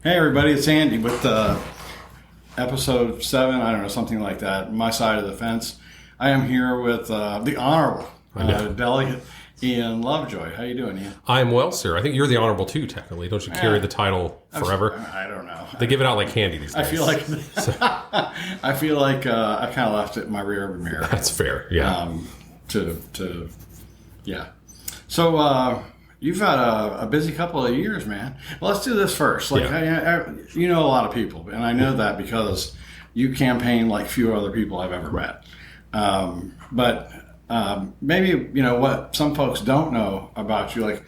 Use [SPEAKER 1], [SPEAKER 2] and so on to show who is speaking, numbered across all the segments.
[SPEAKER 1] Hey everybody, it's Andy with episode 7, I don't know, something like that, My Side of the Fence. I am here with the Honorable Delegate Ian Lovejoy. How you doing, Ian?
[SPEAKER 2] I'm well, sir. I think you're the Honorable too, technically. Don't you carry the title forever?
[SPEAKER 1] I don't know.
[SPEAKER 2] They give it out like candy these days.
[SPEAKER 1] I feel like I kind of left it in my rearview mirror.
[SPEAKER 2] That's fair, yeah.
[SPEAKER 1] Yeah. So, you've had a busy couple of years, man. Well, let's do this first. You know a lot of people, and I know that because you campaign like few other people I've ever met. But maybe what some folks don't know about you, like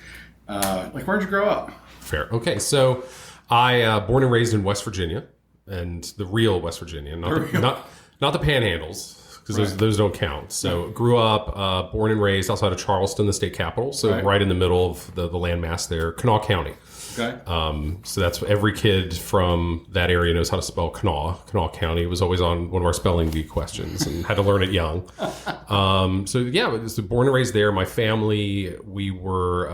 [SPEAKER 1] where'd you grow up?
[SPEAKER 2] Fair. Okay, so I born and raised in West Virginia, and the real West Virginia, not the Panhandles. Because those don't count. So grew up, born and raised outside of Charleston, the state capital. So right in the middle of the landmass there, Kanawha County.
[SPEAKER 1] Okay.
[SPEAKER 2] So that's every kid from that area knows how to spell Kanawha County. It was always on one of our spelling bee questions and had to learn it young. So born and raised there. My family, we were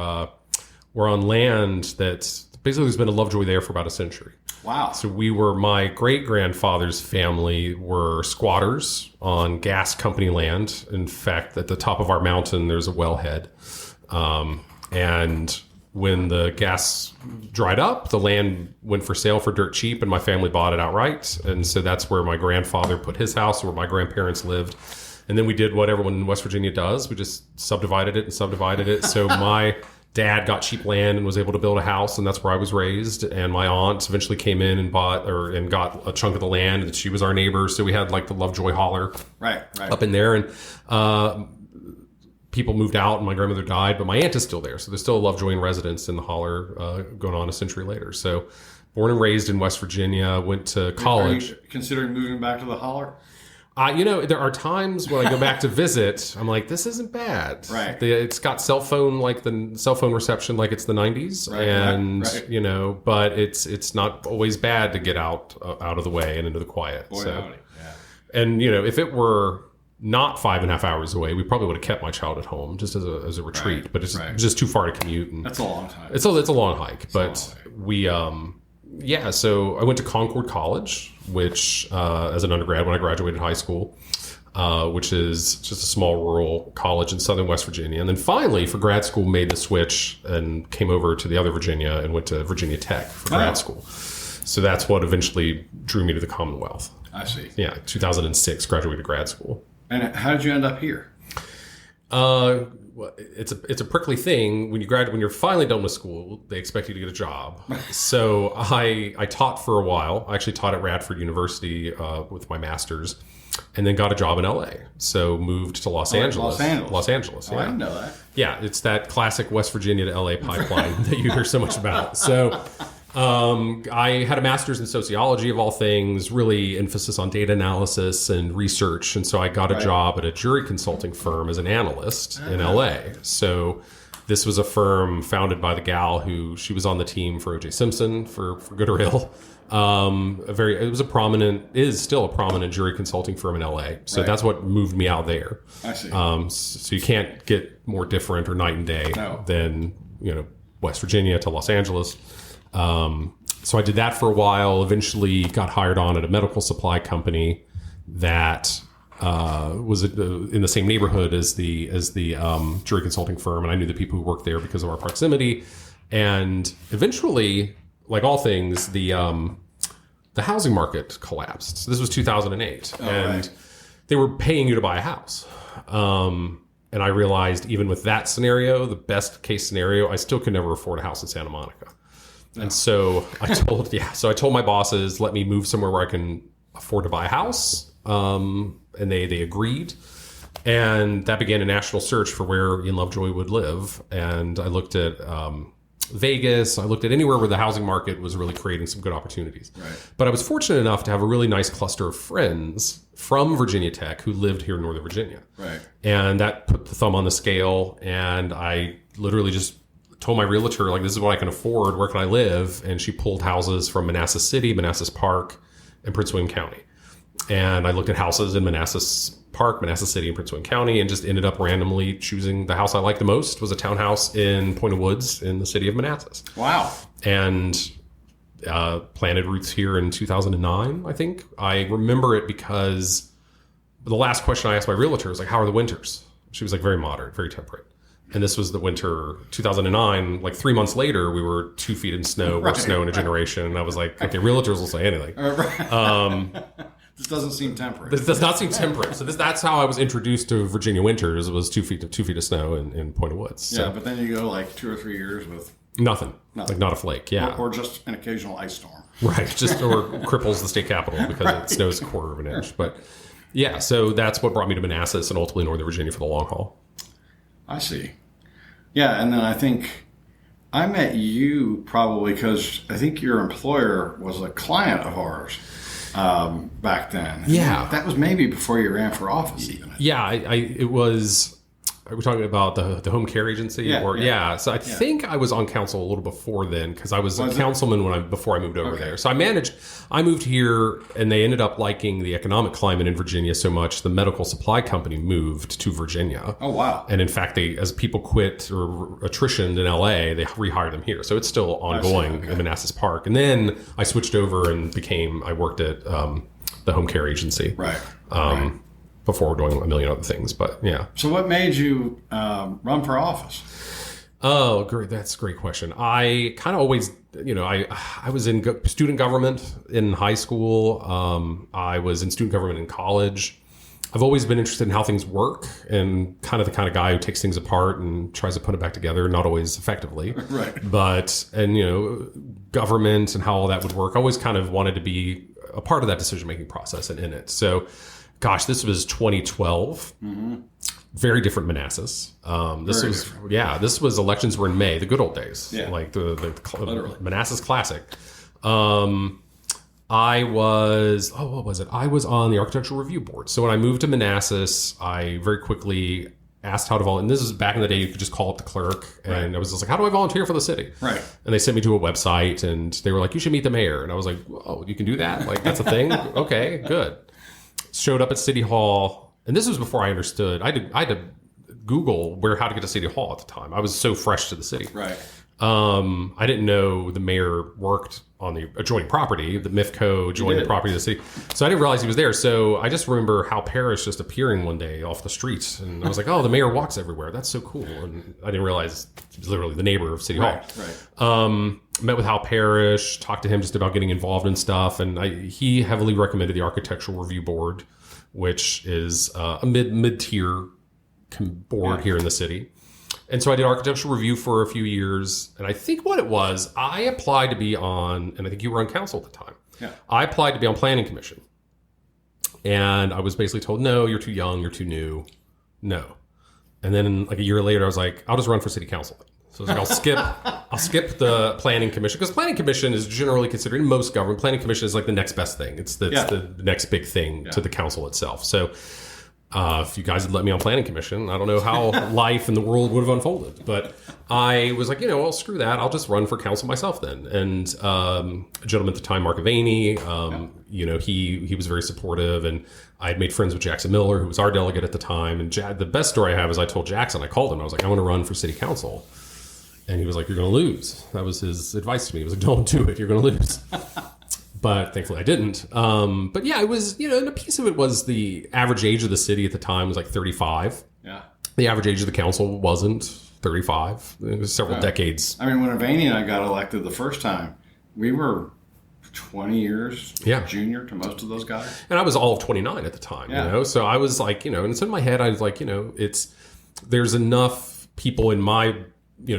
[SPEAKER 2] on land that basically has been a Lovejoy there for about a century.
[SPEAKER 1] Wow.
[SPEAKER 2] So my great-grandfather's family were squatters on gas company land. In fact, at the top of our mountain, there's a wellhead. And when the gas dried up, the land went for sale for dirt cheap, and my family bought it outright. And so that's where my grandfather put his house, where my grandparents lived. And then we did what everyone in West Virginia does. We just subdivided it. So my dad got cheap land and was able to build a house, and that's where I was raised. And my aunt eventually came in and got a chunk of the land, and she was our neighbor. So we had like the Lovejoy Holler up in there, and people moved out, and my grandmother died, but my aunt is still there. So there's still a Lovejoy in residence in the Holler going on a century later. So born and raised in West Virginia, went to college.
[SPEAKER 1] Are you considering moving back to the Holler?
[SPEAKER 2] There are times when I go back to visit, I'm like, this isn't bad.
[SPEAKER 1] Right.
[SPEAKER 2] It's got cell phone reception like it's the 90s. Right. But it's not always bad to get out of the way and into the quiet.
[SPEAKER 1] Boy, howdy. Yeah.
[SPEAKER 2] And, if it were not 5.5 hours away, we probably would have kept my child at home just as a retreat. But it's just too far to commute. And
[SPEAKER 1] that's a long time.
[SPEAKER 2] It's a long hike. So I went to Concord College, which as an undergrad when I graduated high school, which is just a small rural college in southern West Virginia. And then finally, for grad school, made the switch and came over to the other Virginia and went to Virginia Tech for grad school. So that's what eventually drew me to the Commonwealth.
[SPEAKER 1] I see.
[SPEAKER 2] Yeah, 2006, graduated grad school.
[SPEAKER 1] And how did you end up here?
[SPEAKER 2] It's a prickly thing when you're finally done with school. They expect you to get a job. So I taught for a while. I actually taught at Radford University with my master's, and then got a job in LA. So moved to Los Angeles. Los Angeles.
[SPEAKER 1] Oh,
[SPEAKER 2] yeah.
[SPEAKER 1] I didn't know that.
[SPEAKER 2] Yeah, it's that classic West Virginia to LA pipeline that you hear so much about. So I had a master's in sociology of all things, really emphasis on data analysis and research. And so I got a job at a jury consulting firm as an analyst in LA. So this was a firm founded by the gal she was on the team for O.J. Simpson, for good or ill. Is still a prominent jury consulting firm in LA. So that's what moved me out there.
[SPEAKER 1] I see.
[SPEAKER 2] So you can't get more different or night and day than, West Virginia to Los Angeles. So I did that for a while, eventually got hired on at a medical supply company that was in the same neighborhood as the jury consulting firm. And I knew the people who worked there because of our proximity. And eventually, like all things, the housing market collapsed. So this was 2008. They were paying you to buy a house. And I realized even with that scenario, the best case scenario, I still could never afford a house in Santa Monica. And so I told my bosses, let me move somewhere where I can afford to buy a house. And they agreed. And that began a national search for where Ian Lovejoy would live. And I looked at Vegas. I looked at anywhere where the housing market was really creating some good opportunities.
[SPEAKER 1] Right.
[SPEAKER 2] But I was fortunate enough to have a really nice cluster of friends from Virginia Tech who lived here in Northern Virginia.
[SPEAKER 1] Right.
[SPEAKER 2] And that put the thumb on the scale. And I literally just told my realtor, like, this is what I can afford. Where can I live? And she pulled houses from Manassas City, Manassas Park, and Prince William County. And I looked at houses in Manassas Park, Manassas City, and Prince William County, and just ended up randomly choosing the house I liked the most was a townhouse in Point of Woods in the city of Manassas.
[SPEAKER 1] Wow.
[SPEAKER 2] And planted roots here in 2009, I think. I remember it because the last question I asked my realtor was like, how are the winters? She was like, very moderate, very temperate. And this was the winter 2009. Like 3 months later, we were 2 feet in snow, worst snow in a generation. And I was like, okay, realtors will say anything.
[SPEAKER 1] This doesn't seem temperate.
[SPEAKER 2] This does not seem temperate. So that's how I was introduced to Virginia winters. It was 2 feet of snow in Point of Woods. So.
[SPEAKER 1] Yeah, but then you go like 2 or 3 years with
[SPEAKER 2] nothing. Like not a flake. Yeah,
[SPEAKER 1] or just an occasional ice storm.
[SPEAKER 2] Right. Just or cripples the state capitol because it snows a quarter of an inch. But yeah, so that's what brought me to Manassas and ultimately Northern Virginia for the long haul.
[SPEAKER 1] I see. Yeah, and then I think I met you probably because I think your employer was a client of ours back then.
[SPEAKER 2] Yeah.
[SPEAKER 1] That was maybe before you ran for office even.
[SPEAKER 2] Yeah, it was... Are we talking about the home care agency?
[SPEAKER 1] Yeah.
[SPEAKER 2] So I think I was on council a little before then because I was a councilman before I moved over there. So I moved here and they ended up liking the economic climate in Virginia so much, the medical supply company moved to Virginia.
[SPEAKER 1] Oh, wow.
[SPEAKER 2] And in fact, as people quit or attritioned in LA, they rehired them here. So it's still ongoing in Manassas Park. And then I switched over and I worked at the home care agency.
[SPEAKER 1] Right.
[SPEAKER 2] Before doing a million other things, but yeah.
[SPEAKER 1] So what made you run for office?
[SPEAKER 2] Oh, great. That's a great question. I kind of always, I was in student government in high school. I was in student government in college. I've always been interested in how things work and kind of the kind of guy who takes things apart and tries to put it back together, not always effectively.
[SPEAKER 1] Right.
[SPEAKER 2] But, government and how all that would work. I always kind of wanted to be a part of that decision-making process and in it. So, gosh, this was 2012. Mm-hmm. Very different Manassas. This was elections were in May, the good old days.
[SPEAKER 1] Yeah.
[SPEAKER 2] Like the Manassas Classic. I was, what was it? I was on the Architectural Review Board. So when I moved to Manassas, I very quickly asked how to volunteer. And this is back in the day, you could just call up the clerk. And I was just like, how do I volunteer for the city?
[SPEAKER 1] Right.
[SPEAKER 2] And they sent me to a website and they were like, you should meet the mayor. And I was like, oh, you can do that? Like, that's a thing? Okay, good. Showed up at City Hall, and this was before I understood. I had to Google how to get to City Hall at the time. I was so fresh to the city.
[SPEAKER 1] Right.
[SPEAKER 2] I didn't know the mayor worked on the adjoining property, the MIFCO adjoining the property of the city. So I didn't realize he was there. So I just remember Hal Parrish just appearing one day off the streets, and I was like, "Oh, the mayor walks everywhere. That's so cool." And I didn't realize he was literally the neighbor of City Hall.
[SPEAKER 1] Right.
[SPEAKER 2] Met with Hal Parrish, talked to him just about getting involved in stuff, and he heavily recommended the Architectural Review Board, which is a mid-tier board here in the city. And so I did architectural review for a few years, and I think what it was, I applied to be on, and I think you were on council at the time.
[SPEAKER 1] Yeah.
[SPEAKER 2] I applied to be on planning commission, and I was basically told, no, you're too young, you're too new, no. And then like a year later, I was like, I'll just run for city council. So I was like, I'll skip the planning commission, because planning commission is generally considered in most government. Planning commission is like the next best thing. It's the next big thing to the council itself. So if you guys had let me on planning commission, I don't know how life in the world would have unfolded. But I was like, well, screw that. I'll just run for council myself then. And a gentleman at the time, Mark Avaney, he was very supportive, and I had made friends with Jackson Miller, who was our delegate at the time. And the best story I have is I told Jackson, I called him, I was like, I want to run for city council. And he was like, you're going to lose. That was his advice to me. He was like, don't do it. You're going to lose. But thankfully I didn't. But yeah, it was, and a piece of it was the average age of the city at the time was like 35.
[SPEAKER 1] Yeah.
[SPEAKER 2] The average age of the council wasn't 35. It was several decades.
[SPEAKER 1] I mean, when Avaney and I got elected the first time, we were 20 years junior to most of those guys.
[SPEAKER 2] And I was all of 29 at the time, So I was like, and so in my head, I was like, there's enough people in my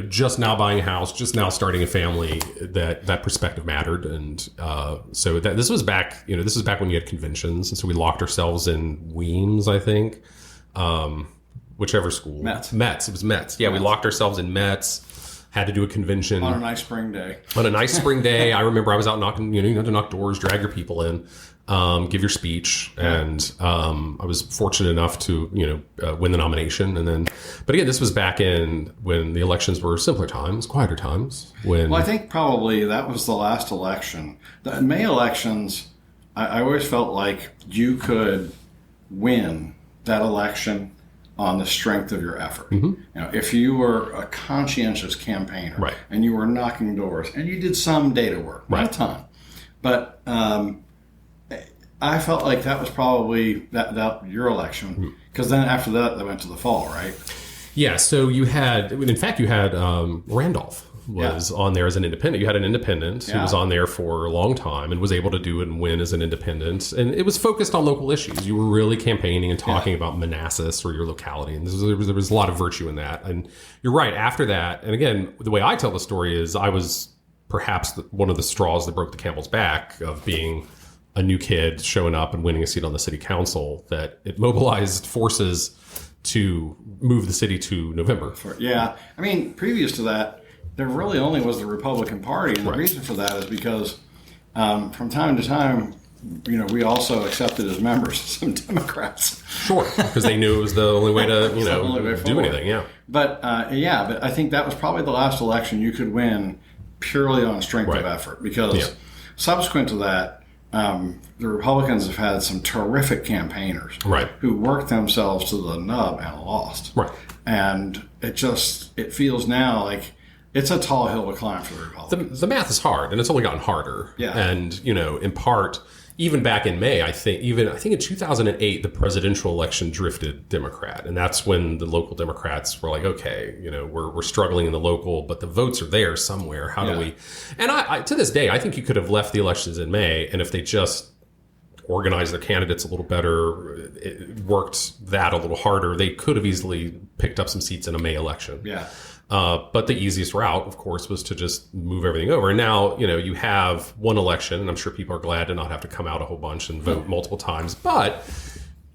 [SPEAKER 2] just now buying a house, just now starting a family, that perspective mattered. And so this was back, this was back when you had conventions. And so we locked ourselves in Weems, I think, whichever school.
[SPEAKER 1] Metz.
[SPEAKER 2] It was Metz. Yeah, Metz. We locked ourselves in Metz, had to do a convention.
[SPEAKER 1] On a nice spring day.
[SPEAKER 2] I remember I was out knocking, you had to knock doors, drag your people in. Give your speech, and I was fortunate enough to win the nomination, but again, this was back in when the elections were simpler times, quieter times.
[SPEAKER 1] Well, I think probably that was the last election. The May elections, I always felt like you could win that election on the strength of your effort. If you were a conscientious campaigner and you were knocking doors and you did some data work, not a ton, but I felt like that was probably that your election, because then after that they went to the fall, right?
[SPEAKER 2] Yeah. So you had Randolph was on there as an independent. You had an independent who was on there for a long time and was able to do it and win as an independent. And it was focused on local issues. You were really campaigning and talking about Manassas or your locality. And there was a lot of virtue in that. And you're right. After that, and again, the way I tell the story is I was perhaps one of the straws that broke the camel's back of being a new kid showing up and winning a seat on the city council, that it mobilized forces to move the city to November.
[SPEAKER 1] I mean, previous to that, there really only was the Republican Party, and the reason for that is because from time to time, we also accepted as members some Democrats.
[SPEAKER 2] Sure, because they knew it was the only way to, do anything. Yeah.
[SPEAKER 1] But I think that was probably the last election you could win purely on strength of effort, because subsequent to that, the Republicans have had some terrific campaigners who worked themselves to the nub and lost. And it feels now like it's a tall hill to climb for the Republicans.
[SPEAKER 2] The math is hard, and it's only gotten harder. And, in part, even back in May, I think in 2008, the presidential election drifted Democrat. And that's when the local Democrats were like, okay, we're struggling in the local, but the votes are there somewhere. How do we? And I to this day, I think you could have left the elections in May, and if they just organized their candidates a little better, worked that a little harder, they could have easily picked up some seats in a May election. But the easiest route, of course, was to just move everything over. And now, you have one election, and I'm sure people are glad to not have to come out a whole bunch and vote multiple times. But,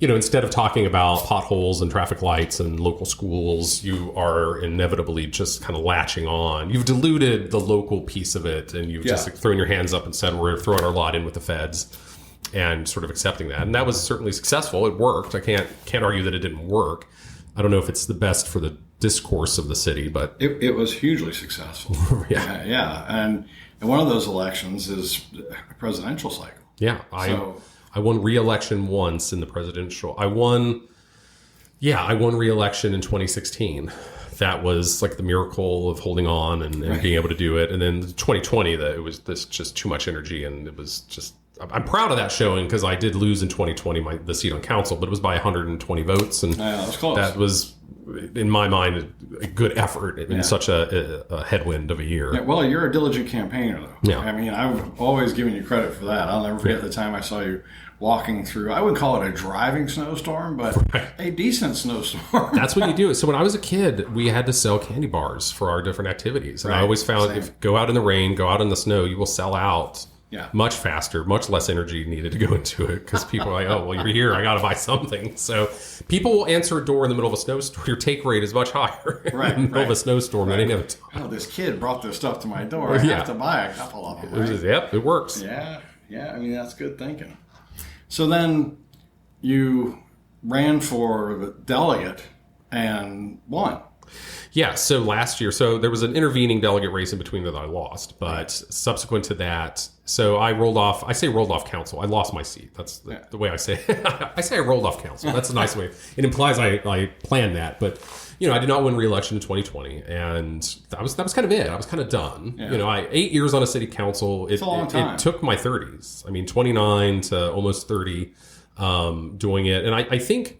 [SPEAKER 2] instead of talking about potholes and traffic lights and local schools, you are inevitably just kind of latching on. You've diluted the local piece of it, and you've just thrown your hands up and said, we're throwing our lot in with the feds, and sort of accepting that. And that was certainly successful. It worked. I can't argue that it didn't work. I don't know if it's the best for the discourse of the city, but
[SPEAKER 1] it was hugely successful. And one of those elections is a presidential cycle.
[SPEAKER 2] I won re-election once in the presidential. I won re-election in 2016. That was like the miracle of holding on and being able to do it. And then 2020, that it was just too much energy, and it was just. I'm proud of that showing, because I did lose in 2020 the seat on council, but it was by 120 votes, and
[SPEAKER 1] that was close.
[SPEAKER 2] That was, in my mind, a good effort in such a headwind of a year.
[SPEAKER 1] Well, you're a diligent campaigner, though. I mean, I've always given you credit for that. I'll never forget the time I saw you walking through, I wouldn't call it a driving snowstorm, but a decent snowstorm.
[SPEAKER 2] That's what you do. So when I was a kid, we had to sell candy bars for our different activities. And I always found if go out in the rain, go out in the snow, you will sell out much faster, much less energy needed to go into it, because people are like, oh, well, you're here, I got to buy something. So people will answer a door in the middle of a snowstorm. Your take rate is much higher in the middle of a snowstorm than any other time.
[SPEAKER 1] Oh, this kid brought this stuff to my door. I have to buy a couple of them. Right?
[SPEAKER 2] Yep, it works.
[SPEAKER 1] Yeah. I mean, that's good thinking. So then you ran for the delegate and won.
[SPEAKER 2] Yeah, so last year, there was an intervening delegate race in between that I lost, but subsequent to that, so I rolled off council. I lost my seat. That's the way I say it. I say I rolled off council. That's a nice way. It implies I planned that, but I did not win re-election in 2020, and that was kind of it. I was kind of done. Yeah. 8 years on a city council.
[SPEAKER 1] It's a long time.
[SPEAKER 2] It took my 30s. I mean, 29 to almost 30 doing it, and I think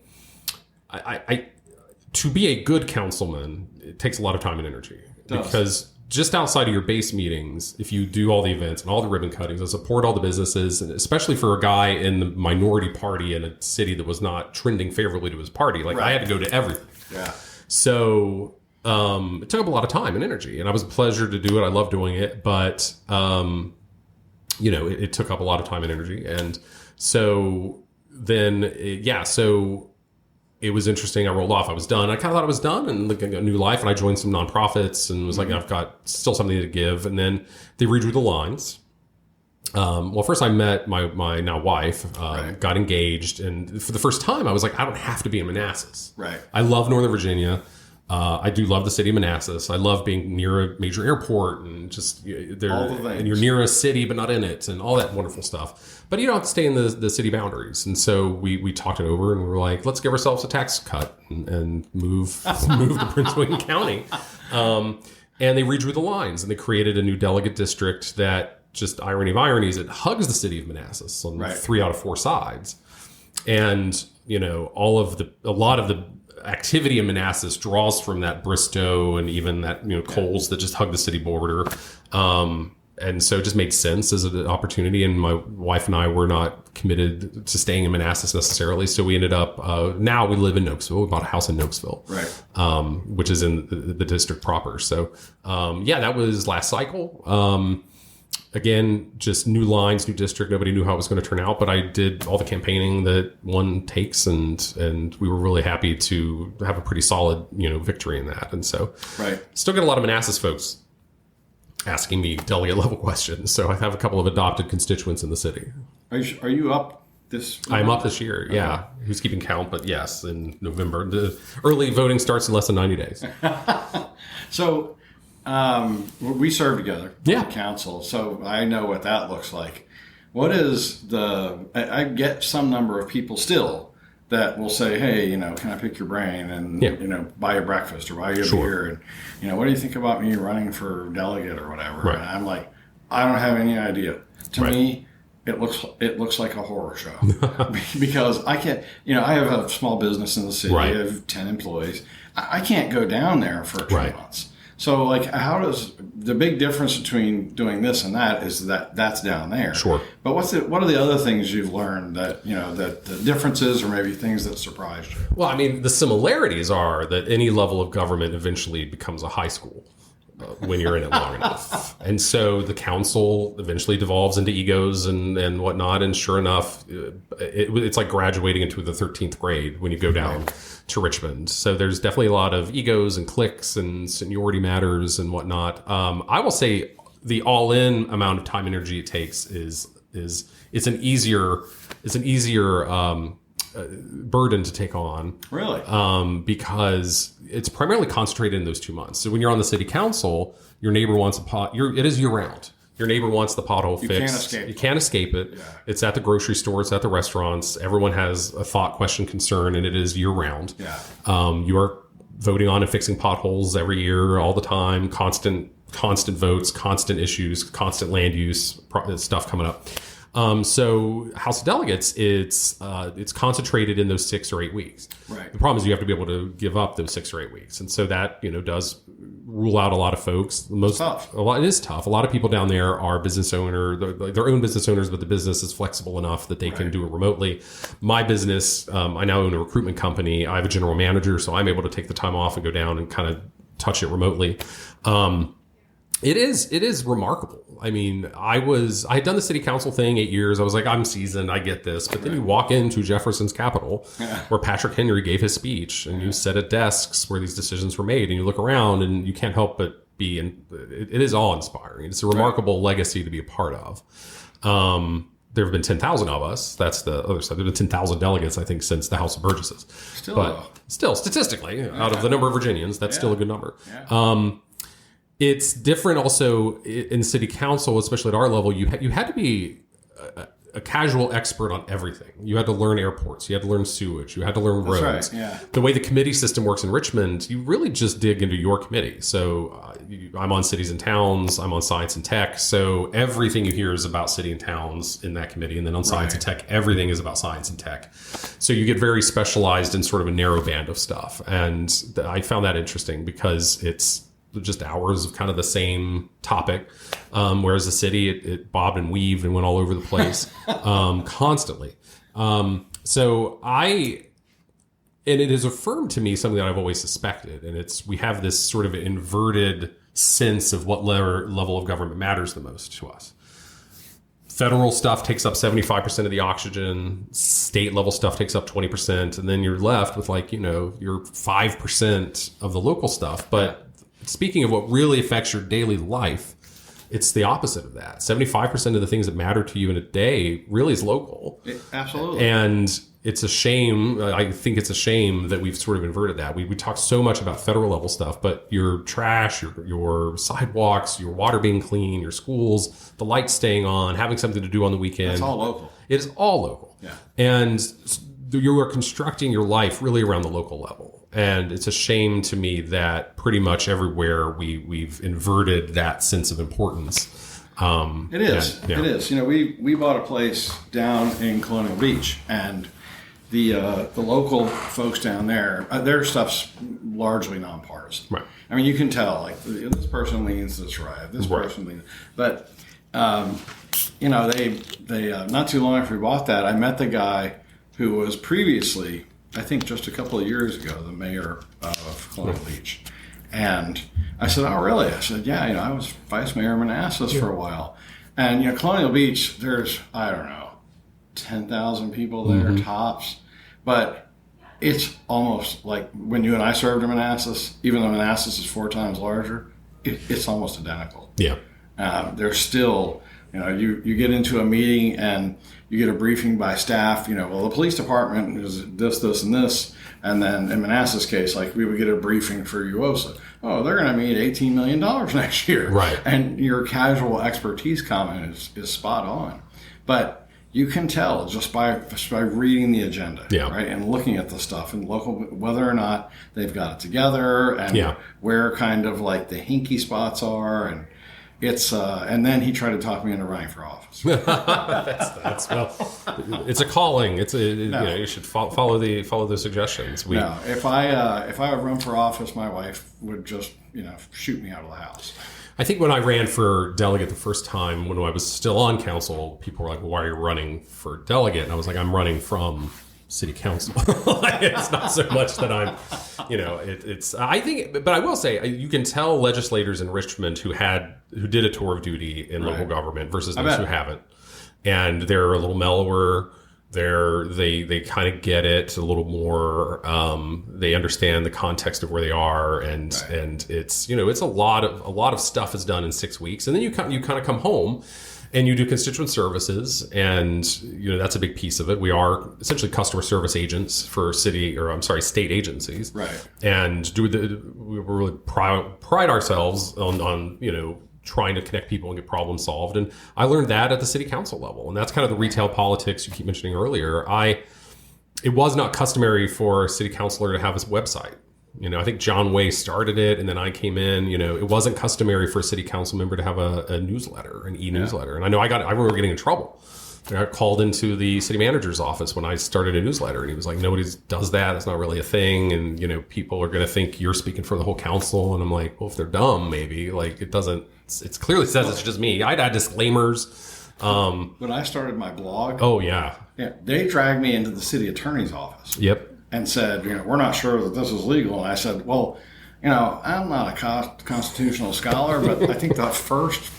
[SPEAKER 2] to be a good councilman, it takes a lot of time and energy, because just outside of your base meetings, if you do all the events and all the ribbon cuttings and support all the businesses, and especially for a guy in the minority party in a city that was not trending favorably to his party, I had to go to everything.
[SPEAKER 1] Yeah.
[SPEAKER 2] So it took up a lot of time and energy, and it was a pleasure to do it. I love doing it, but it took up a lot of time and energy, and so then it was interesting. I rolled off. I was done. I kind of thought I was done and looking at a new life. And I joined some nonprofits and was like, I've got still something to give. And then they redrew the lines. Well, first I met my now wife, got engaged. And for the first time, I was like, I don't have to be in Manassas.
[SPEAKER 1] Right.
[SPEAKER 2] I love Northern Virginia. I do love the city of Manassas. I love being near a major airport and just there, and you're near a city but not in it, and all that wonderful stuff. But you don't have to stay in the city boundaries. And so we talked it over, and we were like, let's give ourselves a tax cut and move to Prince William County. And they redrew the lines, and they created a new delegate district that, just irony of ironies, it hugs the city of Manassas on 3 out of 4 sides. And a lot of the activity in Manassas draws from that Bristow and even that Coles that just hug the city border, and so it just made sense as an opportunity. And my wife and I were not committed to staying in Manassas necessarily, so we ended up now we live in Nokesville. We bought a house in Nokesville, which is in the district proper. So that was last cycle. Again, just new lines, new district. Nobody knew how it was going to turn out, but I did all the campaigning that one takes, and we were really happy to have a pretty solid, victory in that. And so, still get a lot of Manassas folks asking me delegate level questions. So I have a couple of adopted constituents in the city.
[SPEAKER 1] Are you up this?
[SPEAKER 2] I'm up this year. Yeah, who's keeping count? But yes, in November, the early voting starts in less than 90 days.
[SPEAKER 1] So. We serve together on the council, so I know what that looks like. What is I get some number of people still that will say, hey, can I pick your brain and, buy you breakfast or buy you a beer? And, what do you think about me running for delegate or whatever? Right. And I'm like, I don't have any idea. To me, it looks like a horror show because I can't, I have a small business in the city. I have 10 employees. I can't go down there for 2 months. So, how does the big difference between doing this and that is that's down there? Sure. But what are the other things you've learned that that the differences or maybe things that surprised you?
[SPEAKER 2] Well, I mean, the similarities are that any level of government eventually becomes a high school when you're in it long enough, and so the council eventually devolves into egos and whatnot. And sure enough, it's like graduating into the 13th grade when you go down to Richmond. So there's definitely a lot of egos and cliques and seniority matters and whatnot. I will say the all-in amount of time and energy it takes is it's an easier burden to take on. Really? Because it's primarily concentrated in those 2 months. So when you're on the city council, your neighbor wants it is year round. Your neighbor wants the pothole fixed. You can't escape it. Yeah. It's at the grocery store. It's at the restaurants. Everyone has a thought, question, concern, and it is year round. Yeah. You are voting on and fixing potholes every year, all the time. Constant votes, constant issues, constant land use stuff coming up. So House of Delegates, it's concentrated in those 6 or 8 weeks. Right. The problem is you have to be able to give up those 6 or 8 weeks, and so that does rule out a lot of folks. It is tough. A lot of people down there are business owner, their own business owners, but the business is flexible enough that they can do it remotely. My business, I now own a recruitment company. I have a general manager, so I'm able to take the time off and go down and kind of touch it remotely. It is remarkable. I mean, I had done the city council thing 8 years. I was like, I'm seasoned. I get this. But then you walk into Jefferson's Capitol where Patrick Henry gave his speech, and you sit at desks where these decisions were made, and you look around and you can't help but it is awe-inspiring. It's a remarkable legacy to be a part of. There have been 10,000 of us. That's the other side. There have been 10,000 delegates, I think, since the House of Burgesses. Still, statistically, out of the number of Virginians, that's still a good number. Yeah. It's different also in city council, especially at our level. You had to be a casual expert on everything. You had to learn airports. You had to learn sewage. You had to learn roads. That's right, yeah. The way the committee system works in Richmond, you really just dig into your committee. So I'm on cities and towns. I'm on science and tech. So everything you hear is about city and towns in that committee. And then on science and tech, everything is about science and tech. So you get very specialized in sort of a narrow band of stuff. And I found that interesting because it's just hours of kind of the same topic, whereas the city, it bobbed and weaved and went all over the place constantly. And it has affirmed to me something that I've always suspected, and we have this sort of inverted sense of what level of government matters the most to us. Federal stuff takes up 75% of the oxygen. State level stuff takes up 20%, and then you're left with your 5% of the local stuff. But speaking of what really affects your daily life, it's the opposite of that. 75% of the things that matter to you in a day really is local.
[SPEAKER 1] Absolutely.
[SPEAKER 2] And it's a shame. I think it's a shame that we've sort of inverted that. We talk so much about federal level stuff, but your trash, your sidewalks, your water being clean, your schools, the lights staying on, having something to do on the weekend.
[SPEAKER 1] It's all local.
[SPEAKER 2] It is all local.
[SPEAKER 1] Yeah.
[SPEAKER 2] And you are constructing your life really around the local level. And it's a shame to me that pretty much everywhere we've inverted that sense of importance.
[SPEAKER 1] It is. It is. We bought a place down in Colonial Beach, and the local folks down there, their stuff's largely nonpartisan.
[SPEAKER 2] Right.
[SPEAKER 1] I mean, you can tell, like, this person leans this right, this person leans, but they not too long after we bought that, I met the guy who was previously, I think just a couple of years ago, the mayor of Colonial Beach. And I said, oh, really? I said, yeah, I was vice mayor of Manassas for a while. And, Colonial Beach, there's, I don't know, 10,000 people there, tops. But it's almost like when you and I served in Manassas, even though Manassas is 4 times larger, it's almost identical.
[SPEAKER 2] Yeah.
[SPEAKER 1] There's still, you get into a meeting and you get a briefing by staff, well, the police department is this, this, and this. And then in Manassas' case, like, we would get a briefing for UOSA. Oh, they're going to need $18 million next year.
[SPEAKER 2] Right.
[SPEAKER 1] And your casual expertise comment is spot on. But you can tell just by reading the agenda, right, and looking at the stuff and local, whether or not they've got it together and where kind of like the hinky spots are. And it's and then he tried to talk me into running for office.
[SPEAKER 2] that's well, it's a calling. You should follow the suggestions.
[SPEAKER 1] No, if I would run for office, my wife would just shoot me out of the house.
[SPEAKER 2] I think when I ran for delegate the first time, when I was still on council, people were like, well, "Why are you running for delegate?" And I was like, "I'm running from city council." It's not so much that I'm, it's. I think, but I will say, you can tell legislators in Richmond who did a tour of duty in local government versus those who haven't, and they're a little mellower. They kind of get it a little more. They understand the context of where they are, and it's it's a lot of stuff is done in 6 weeks, and then you kind of come home. And you do constituent services, and that's a big piece of it. We are essentially customer service agents for state agencies,
[SPEAKER 1] right?
[SPEAKER 2] And we really pride ourselves on trying to connect people and get problems solved. And I learned that at the city council level, and that's kind of the retail politics you keep mentioning earlier. It was not customary for a city councilor to have his website. I think Lovejoy We started it, and then I came in. It wasn't customary for a city council member to have a newsletter, an e-newsletter. And I know I remember getting in trouble. I got called into the city manager's office when I started a newsletter, and he was like, "Nobody does that. It's not really a thing, and people are going to think you're speaking for the whole council." And I'm like, "Well, if they're dumb, maybe. Like, it doesn't. It clearly says it's just me." I'd add disclaimers.
[SPEAKER 1] When I started my blog, they dragged me into the city attorney's office.
[SPEAKER 2] Yep.
[SPEAKER 1] And said, we're not sure that this is legal. And I said, well, I'm not a constitutional scholar, but I think the first,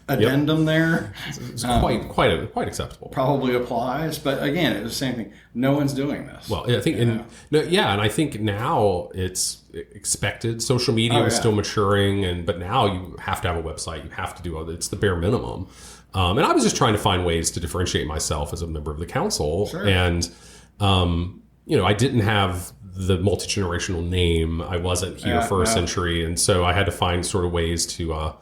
[SPEAKER 1] addendum there,
[SPEAKER 2] it's quite acceptable.
[SPEAKER 1] Probably applies. But again, it's the same thing. No one's doing this.
[SPEAKER 2] Well, I think, and I think now it's expected. Social media is still maturing, but now you have to have a website. You have to do it's the bare minimum. And I was just trying to find ways to differentiate myself as a member of the council, and. I didn't have the multi-generational name. I wasn't here for a century. And so I had to find sort of ways I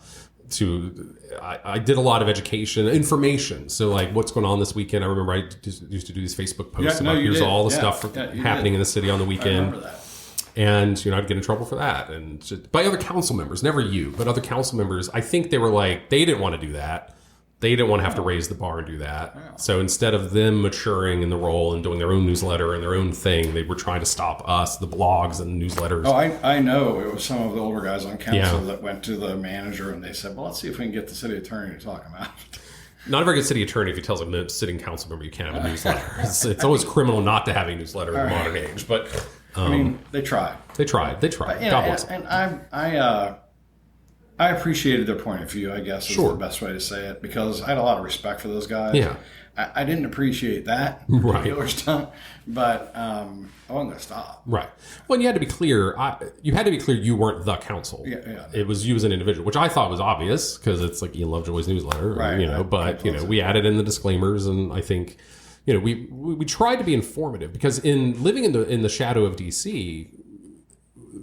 [SPEAKER 2] did a lot of education, information. So like what's going on this weekend. I remember I used to do these Facebook posts about here's all the stuff happening in the city on the weekend.
[SPEAKER 1] I remember that.
[SPEAKER 2] And, I'd get in trouble for that. And by other council members, never you, but other council members, I think they were like, they didn't want to do that. They didn't want to have to raise the bar and do that. Yeah. So instead of them maturing in the role and doing their own newsletter and their own thing, they were trying to stop us, the blogs and newsletters.
[SPEAKER 1] Oh, I know. It was some of the older guys on council that went to the manager and they said, well, let's see if we can get the city attorney to talk about it.
[SPEAKER 2] Not a very good city attorney if he tells a sitting council member you can't have a newsletter. It's always criminal not to have a newsletter in the modern age. But
[SPEAKER 1] they tried.
[SPEAKER 2] They tried. God bless them.
[SPEAKER 1] And I appreciated their point of view, I guess, is the best way to say it, because I had a lot of respect for those guys.
[SPEAKER 2] Yeah.
[SPEAKER 1] I didn't apappreciate that particular stuff, but I wasn't going to stop.
[SPEAKER 2] Right. Well, and you had to be clear. You weren't the council.
[SPEAKER 1] Yeah.
[SPEAKER 2] It was you as an individual, which I thought was obvious because it's like Ian Lovejoy's newsletter,
[SPEAKER 1] right?
[SPEAKER 2] But we added in the disclaimers, and I think we tried to be informative, because in living in the shadow of DC,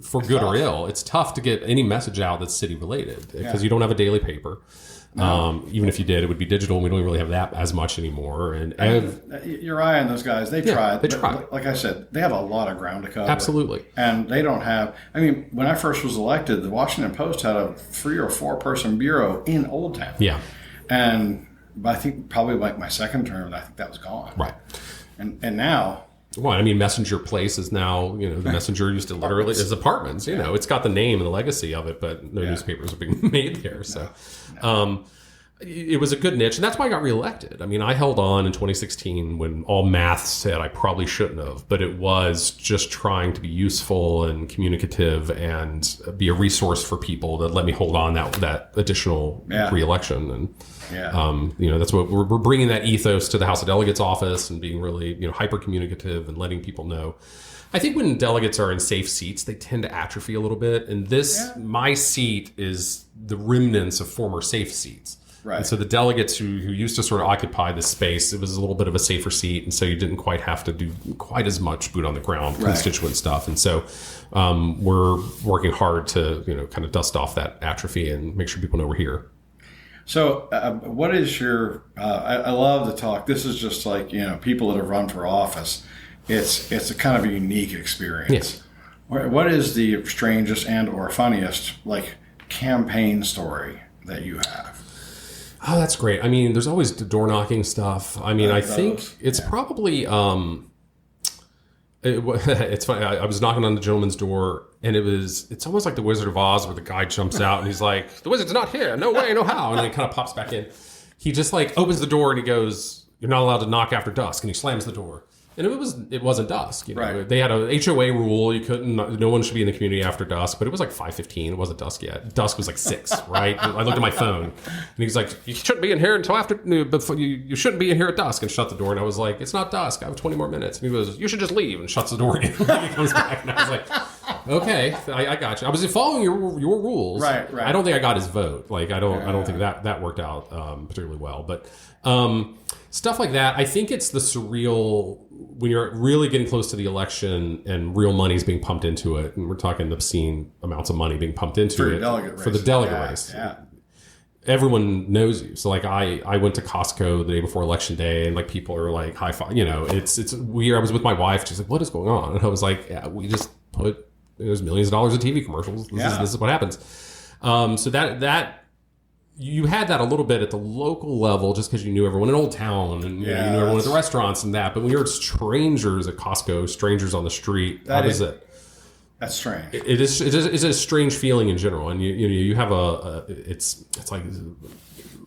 [SPEAKER 2] for good or ill, it's tough to get any message out that's city related, because you don't have a daily paper. No. Even if you did, it would be digital, and we don't really have that as much anymore. And
[SPEAKER 1] Uriah and those guys, they tried. They tried. Like I said, they have a lot of ground to cover.
[SPEAKER 2] Absolutely.
[SPEAKER 1] And they don't have, when I first was elected, the Washington Post had a 3 or 4 person bureau in Old Town.
[SPEAKER 2] Yeah.
[SPEAKER 1] And I think probably like my second term, I think that was gone.
[SPEAKER 2] Right.
[SPEAKER 1] And now...
[SPEAKER 2] Well, Messenger Place is now, the Messenger used to literally is apartments. It's got the name and the legacy of it, but no newspapers are being made there. So, it was a good niche, and that's why I got reelected. I held on in 2016 when all math said I probably shouldn't have, but it was just trying to be useful and communicative and be a resource for people that let me hold on that additional reelection. And that's what we're bringing, that ethos to the House of Delegates office, and being really hyper communicative and letting people know. I think when delegates are in safe seats, they tend to atrophy a little bit. And my seat is the remnants of former safe seats. Right. And so the delegates who used to sort of occupy this space, it was a little bit of a safer seat, and so you didn't quite have to do quite as much boot on the ground constituent stuff. And so we're working hard to kind of dust off that atrophy and make sure people know we're here.
[SPEAKER 1] So what is your, I love the talk. This is just like, people that have run for office. It's a kind of a unique experience. Yes. What is the strangest and or funniest campaign story that you have?
[SPEAKER 2] Oh, that's great. There's always the door knocking stuff. I think it's probably, it's funny. I was knocking on the gentleman's door, and it's almost like the Wizard of Oz, where the guy jumps out and he's like, "The wizard's not here. No way, no how." And then he kind of pops back in. He just opens the door and he goes, "You're not allowed to knock after dusk." And he slams the door. And it wasn't dusk. Right. They had a HOA rule. You couldn't. No one should be in the community after dusk. But it was 5:15. It wasn't dusk yet. Dusk was 6. Right. I looked at my phone, and he's like, "You shouldn't be in here until after. Before you shouldn't be in here at dusk." And shut the door. And I was like, "It's not dusk. I have 20 more minutes." And he goes, "You should just leave." And shuts the door again. He comes back, and I was like, "Okay, I got you." I was following your rules. Right. I don't think I got his vote. I don't think that worked out particularly well. But stuff like that. I think it's the surreal. When you're really getting close to the election and real money is being pumped into it, and we're talking obscene amounts of money being pumped into for the delegate race. Yeah. Everyone knows you. So I went to Costco the day before election day, and people are high five. It's weird. I was with my wife. She's like, "What is going on?" And I was like, "Yeah, we just there's millions of dollars of TV commercials. This is what happens." So that. You had that a little bit at the local level, just because you knew everyone in Old Town, and you knew everyone at the restaurants and that. But when you're strangers at Costco, strangers on the it?
[SPEAKER 1] That's strange.
[SPEAKER 2] It's a strange feeling in general, and you have it's like,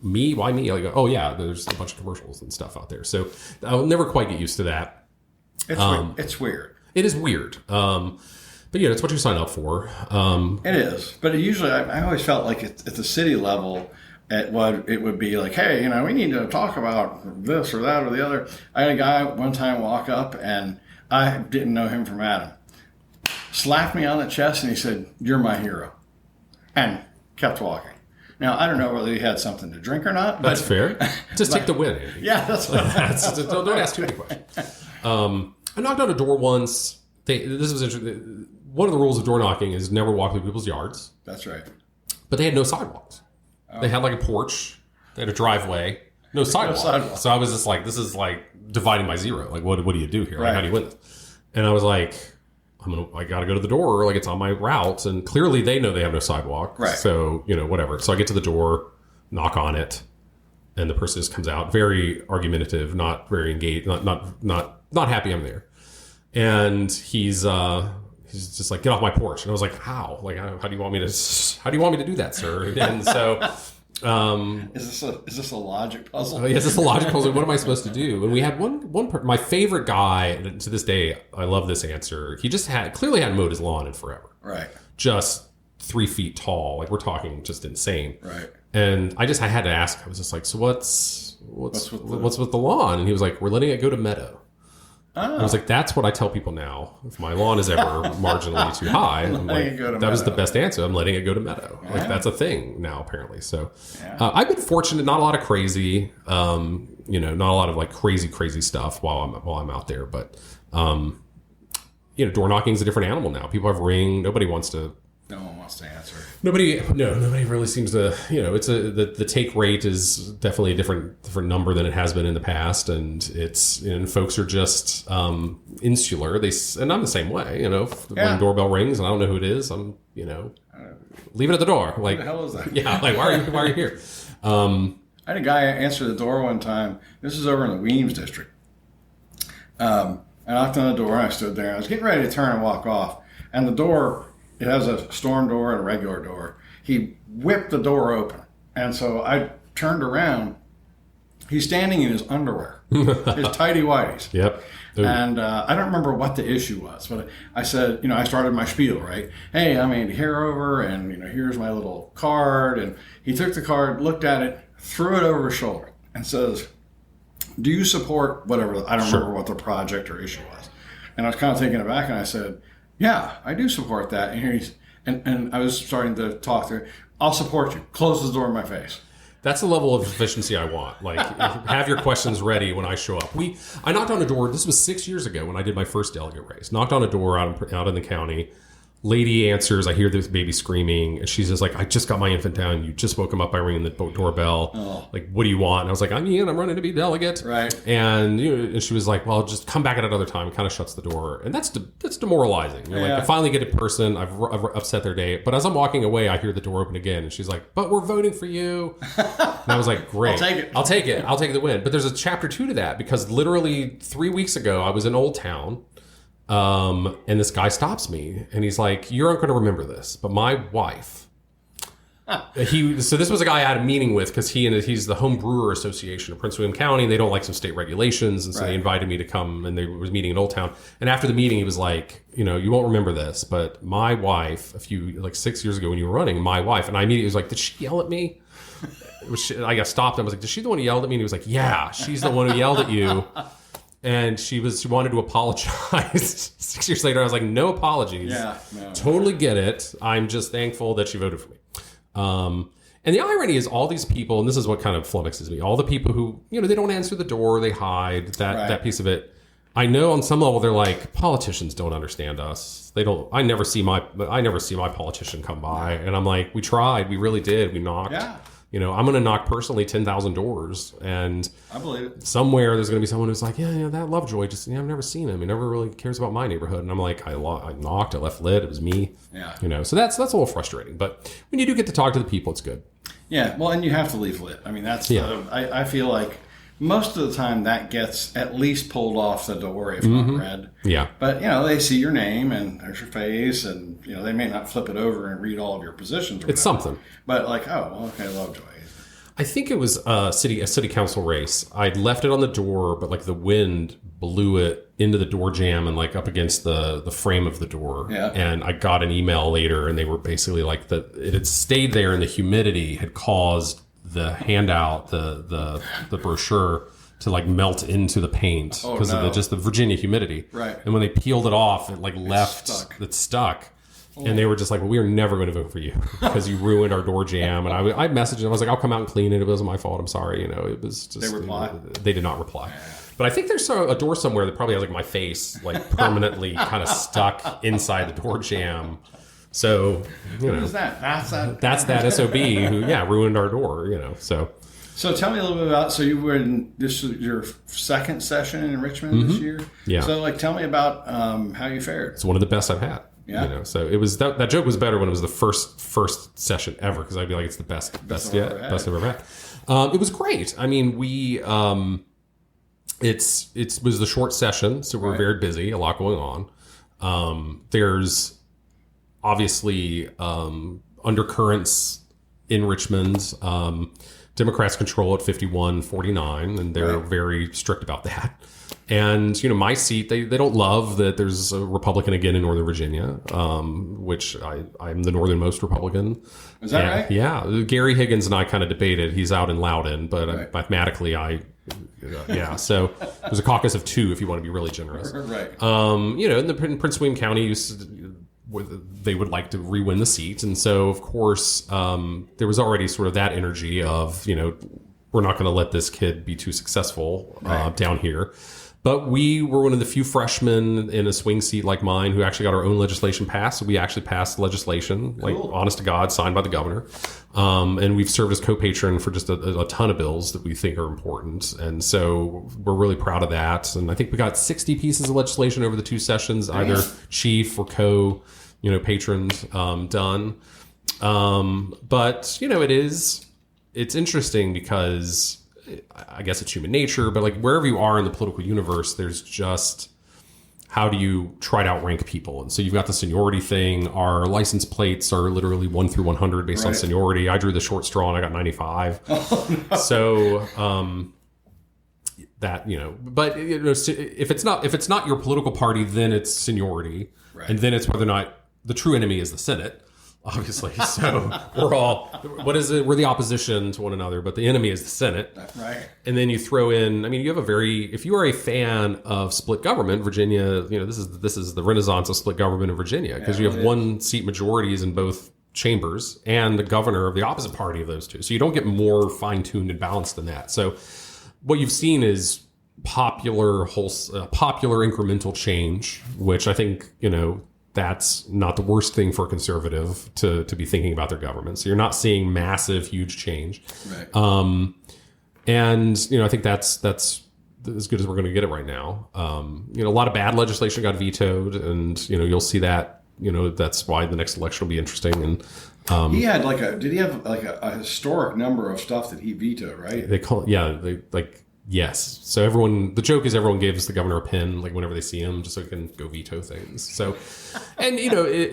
[SPEAKER 2] me, why me? Oh yeah, there's a bunch of commercials and stuff out there. So I'll never quite get used to that.
[SPEAKER 1] It's weird.
[SPEAKER 2] It is weird. But it's what you sign up for.
[SPEAKER 1] It is. But usually, I always felt like at the city level, it would be like, "Hey, we need to talk about this or that or the other." I had a guy one time walk up, and I didn't know him from Adam. Slapped me on the chest, and he said, "You're my hero," and kept walking. Now, I don't know whether he had something to drink or not. But,
[SPEAKER 2] that's fair. Just take the win, Andy.
[SPEAKER 1] Yeah, that's what
[SPEAKER 2] don't ask too many questions. I knocked on a door once. This was interesting. One of the rules of door knocking is never walk through people's yards.
[SPEAKER 1] That's right.
[SPEAKER 2] But they had no sidewalks. Oh. They had a porch. They had a driveway. No sidewalk. So I was just like, this is dividing by zero. What do you do here? Right. How do you win this? And I was like, I got to go to the door. It's on my route. And clearly they know they have no sidewalk. Right. So, whatever. So I get to the door, knock on it, and the person just comes out, very argumentative, not very engaged, not happy I'm there. And he's just like, "Get off my porch." And I was like, "How? How do you want me to do that, sir?" And so,
[SPEAKER 1] is this a logic puzzle?
[SPEAKER 2] Yes, it's a logic puzzle. What am I supposed to do? And we had my favorite guy, and to this day, I love this answer. He just clearly hadn't mowed his lawn in forever. Right. Just 3 feet tall. We're talking just insane. Right. And I had to ask. I was just like, "So what's with the lawn?" And he was like, "We're letting it go to meadow." I was like, that's what I tell people now. If my lawn is ever marginally too high, I'm like, that was the best answer. I'm letting it go to meadow. Yeah. Like that's a thing now, apparently. So I've been fortunate, not a lot of crazy, not a lot of like crazy stuff while I'm out there. But, door knocking is a different animal now. People have Ring. Nobody wants to.
[SPEAKER 1] No one wants to answer.
[SPEAKER 2] Nobody really seems to. It's the take rate is definitely a different number than it has been in the past, and folks are just insular. And I'm the same way. When doorbell rings and I don't know who it is, I'm leave it at the door. Like,
[SPEAKER 1] who the hell is that?
[SPEAKER 2] Yeah, like why are you here?
[SPEAKER 1] I had a guy answer the door one time. This is over in the Weems district. I knocked on the door and I stood there. And I was getting ready to turn and walk off, and the door. It has a storm door and a regular door. He whipped the door open. And so I turned around. He's standing in his underwear, his tighty whities.
[SPEAKER 2] Yep. Ooh.
[SPEAKER 1] And I don't remember what the issue was, but I said, I started my spiel, right? Hey, I'm Andy Harover, and, here's my little card. And he took the card, looked at it, threw it over his shoulder, and says, do you support whatever? I don't remember what the project or issue was. And I was kind of taken aback, and I said, yeah, I do support that. And here and I was starting to talk to her. I'll support you. Close the door in my face.
[SPEAKER 2] That's the level of efficiency I want. Like, have your questions ready when I show up. I knocked on a door. This was 6 years ago when I did my first delegate race. Knocked on a door out in the county. Lady answers. I hear this baby screaming, and she's just like, "I just got my infant down. You just woke him up by ringing the doorbell.
[SPEAKER 1] Oh.
[SPEAKER 2] Like, what do you want?" And I was like, "I'm Ian. I'm running to be delegate."
[SPEAKER 1] Right.
[SPEAKER 2] And and she was like, "Well, just come back at another time." Kind of shuts the door, and that's demoralizing. You're like, I finally get a person. I've upset their day, but as I'm walking away, I hear the door open again, and she's like, "But we're voting for you." And I was like, "Great, I'll take it. I'll take the win." But there's a chapter 2 to that, because literally 3 weeks ago, I was in Old Town. And this guy stops me and he's like, "You aren't going to remember this, but my wife." So this was a guy I had a meeting with, because he's the Home Brewer Association of Prince William County. They don't like some state regulations, and so they invited me to come, and they was meeting in Old Town. And after the meeting, he was like, "You won't remember this, but my wife, 6 years ago when you were running, my wife," and I immediately was like, "Did she yell at me?" I got stopped. I was like, "Is she the one who yelled at me?" And he was like, "Yeah, she's the one who yelled at you." And she wanted to apologize. 6 years later, I was like, "No apologies.
[SPEAKER 1] Yeah, no.
[SPEAKER 2] Totally get it. I'm just thankful that she voted for me." And the irony is, all these people, and this is what kind of flummoxes me, all the people who, they don't answer the door, they hide, that piece of it. I know on some level they're like, politicians don't understand us. They don't. I never see my politician come by, and I'm like, we tried, we really did, we knocked.
[SPEAKER 1] Yeah.
[SPEAKER 2] I'm going to knock personally 10,000 doors, and
[SPEAKER 1] I believe it.
[SPEAKER 2] Somewhere there's going to be someone who's like, yeah, that Lovejoy, just I've never seen him. He never really cares about my neighborhood. And I'm like, I knocked, I left lit, it was me.
[SPEAKER 1] Yeah.
[SPEAKER 2] So that's a little frustrating. But when you do get to talk to the people, it's good.
[SPEAKER 1] Yeah. Well, and you have to leave lit. I mean, that's I feel like most of the time that gets at least pulled off the door, if not read.
[SPEAKER 2] Yeah.
[SPEAKER 1] But, they see your name and there's your face, and, they may not flip it over and read all of your positions. Or
[SPEAKER 2] it's something.
[SPEAKER 1] But like, oh, well, okay, Lovejoy.
[SPEAKER 2] I think it was a city council race. I'd left it on the door, but the wind blew it into the door jamb and up against the frame of the door.
[SPEAKER 1] Yeah.
[SPEAKER 2] And I got an email later, and they were basically like it had stayed there, and the humidity had caused the handout, the brochure, to melt into the paint because of the Virginia humidity.
[SPEAKER 1] Right.
[SPEAKER 2] And when they peeled it off, it it's stuck. And they were just like, "Well, we are never going to vote for you because you ruined our door jam." And I messaged them. I was like, "I'll come out and clean it. It wasn't my fault. I'm sorry." It was just...
[SPEAKER 1] They replied?
[SPEAKER 2] They did not reply. But I think there's a door somewhere that probably has my face permanently kind of stuck inside the door jam. So,
[SPEAKER 1] What is that?
[SPEAKER 2] That's that SOB who, ruined our door, so...
[SPEAKER 1] So tell me a little bit about, so you were this was your second session in Richmond this year?
[SPEAKER 2] Yeah.
[SPEAKER 1] So tell me about how you fared.
[SPEAKER 2] It's one of the best I've had.
[SPEAKER 1] Yeah.
[SPEAKER 2] So it was that joke was better when it was the first session ever, because I'd be like, it's the best I've ever had. It was great. I mean, we it was the short session, so we were very busy, a lot going on. There's obviously undercurrents in Richmond. Democrats control at 51-49, and they're very strict about that. And, my seat, they don't love that there's a Republican again in Northern Virginia, which I'm the northernmost Republican.
[SPEAKER 1] Is that right?
[SPEAKER 2] Yeah. Gary Higgins and I kind of debated. He's out in Loudoun, but mathematically Yeah, so there's a caucus of 2 if you want to be really generous.
[SPEAKER 1] Right.
[SPEAKER 2] In Prince William County, they would like to re-win the seat, and so of course there was already sort of that energy of we're not going to let this kid be too successful down here. But we were one of the few freshmen in a swing seat like mine who actually got our own legislation passed. So we actually passed legislation, like honest to God, signed by the governor. And we've served as co-patron for just a ton of bills that we think are important. And so we're really proud of that. And I think we got 60 pieces of legislation over the 2 sessions, either chief or patrons done. But, it's interesting because I guess it's human nature, but like wherever you are in the political universe, there's just how do you try to outrank people? And so you've got the seniority thing. Our license plates are literally 1 through 100 based on seniority. I drew the short straw and I got 95. Oh, no. So but if it's not your political party, then it's seniority, and then it's whether or not the true enemy is the Senate. Obviously, so we're the opposition to one another, but the enemy is the Senate.
[SPEAKER 1] Right. And
[SPEAKER 2] then you throw in, you have if you are a fan of split government, Virginia, this is the renaissance of split government in Virginia, because you have 1-seat majorities in both chambers and the governor of the opposite party of those 2. So you don't get more fine-tuned and balanced than that. So what you've seen is popular incremental change, which I think, that's not the worst thing for a conservative to be thinking about their government. So you're not seeing massive, huge change.
[SPEAKER 1] Right.
[SPEAKER 2] And I think that's as good as we're going to get it right now. A lot of bad legislation got vetoed, and you'll see that. That's why the next election will be interesting. And
[SPEAKER 1] he had did he have a historic number of stuff that he vetoed? Right.
[SPEAKER 2] They call it, yes. So the joke is everyone gives the governor a pin, whenever they see him, just so he can go veto things. So, and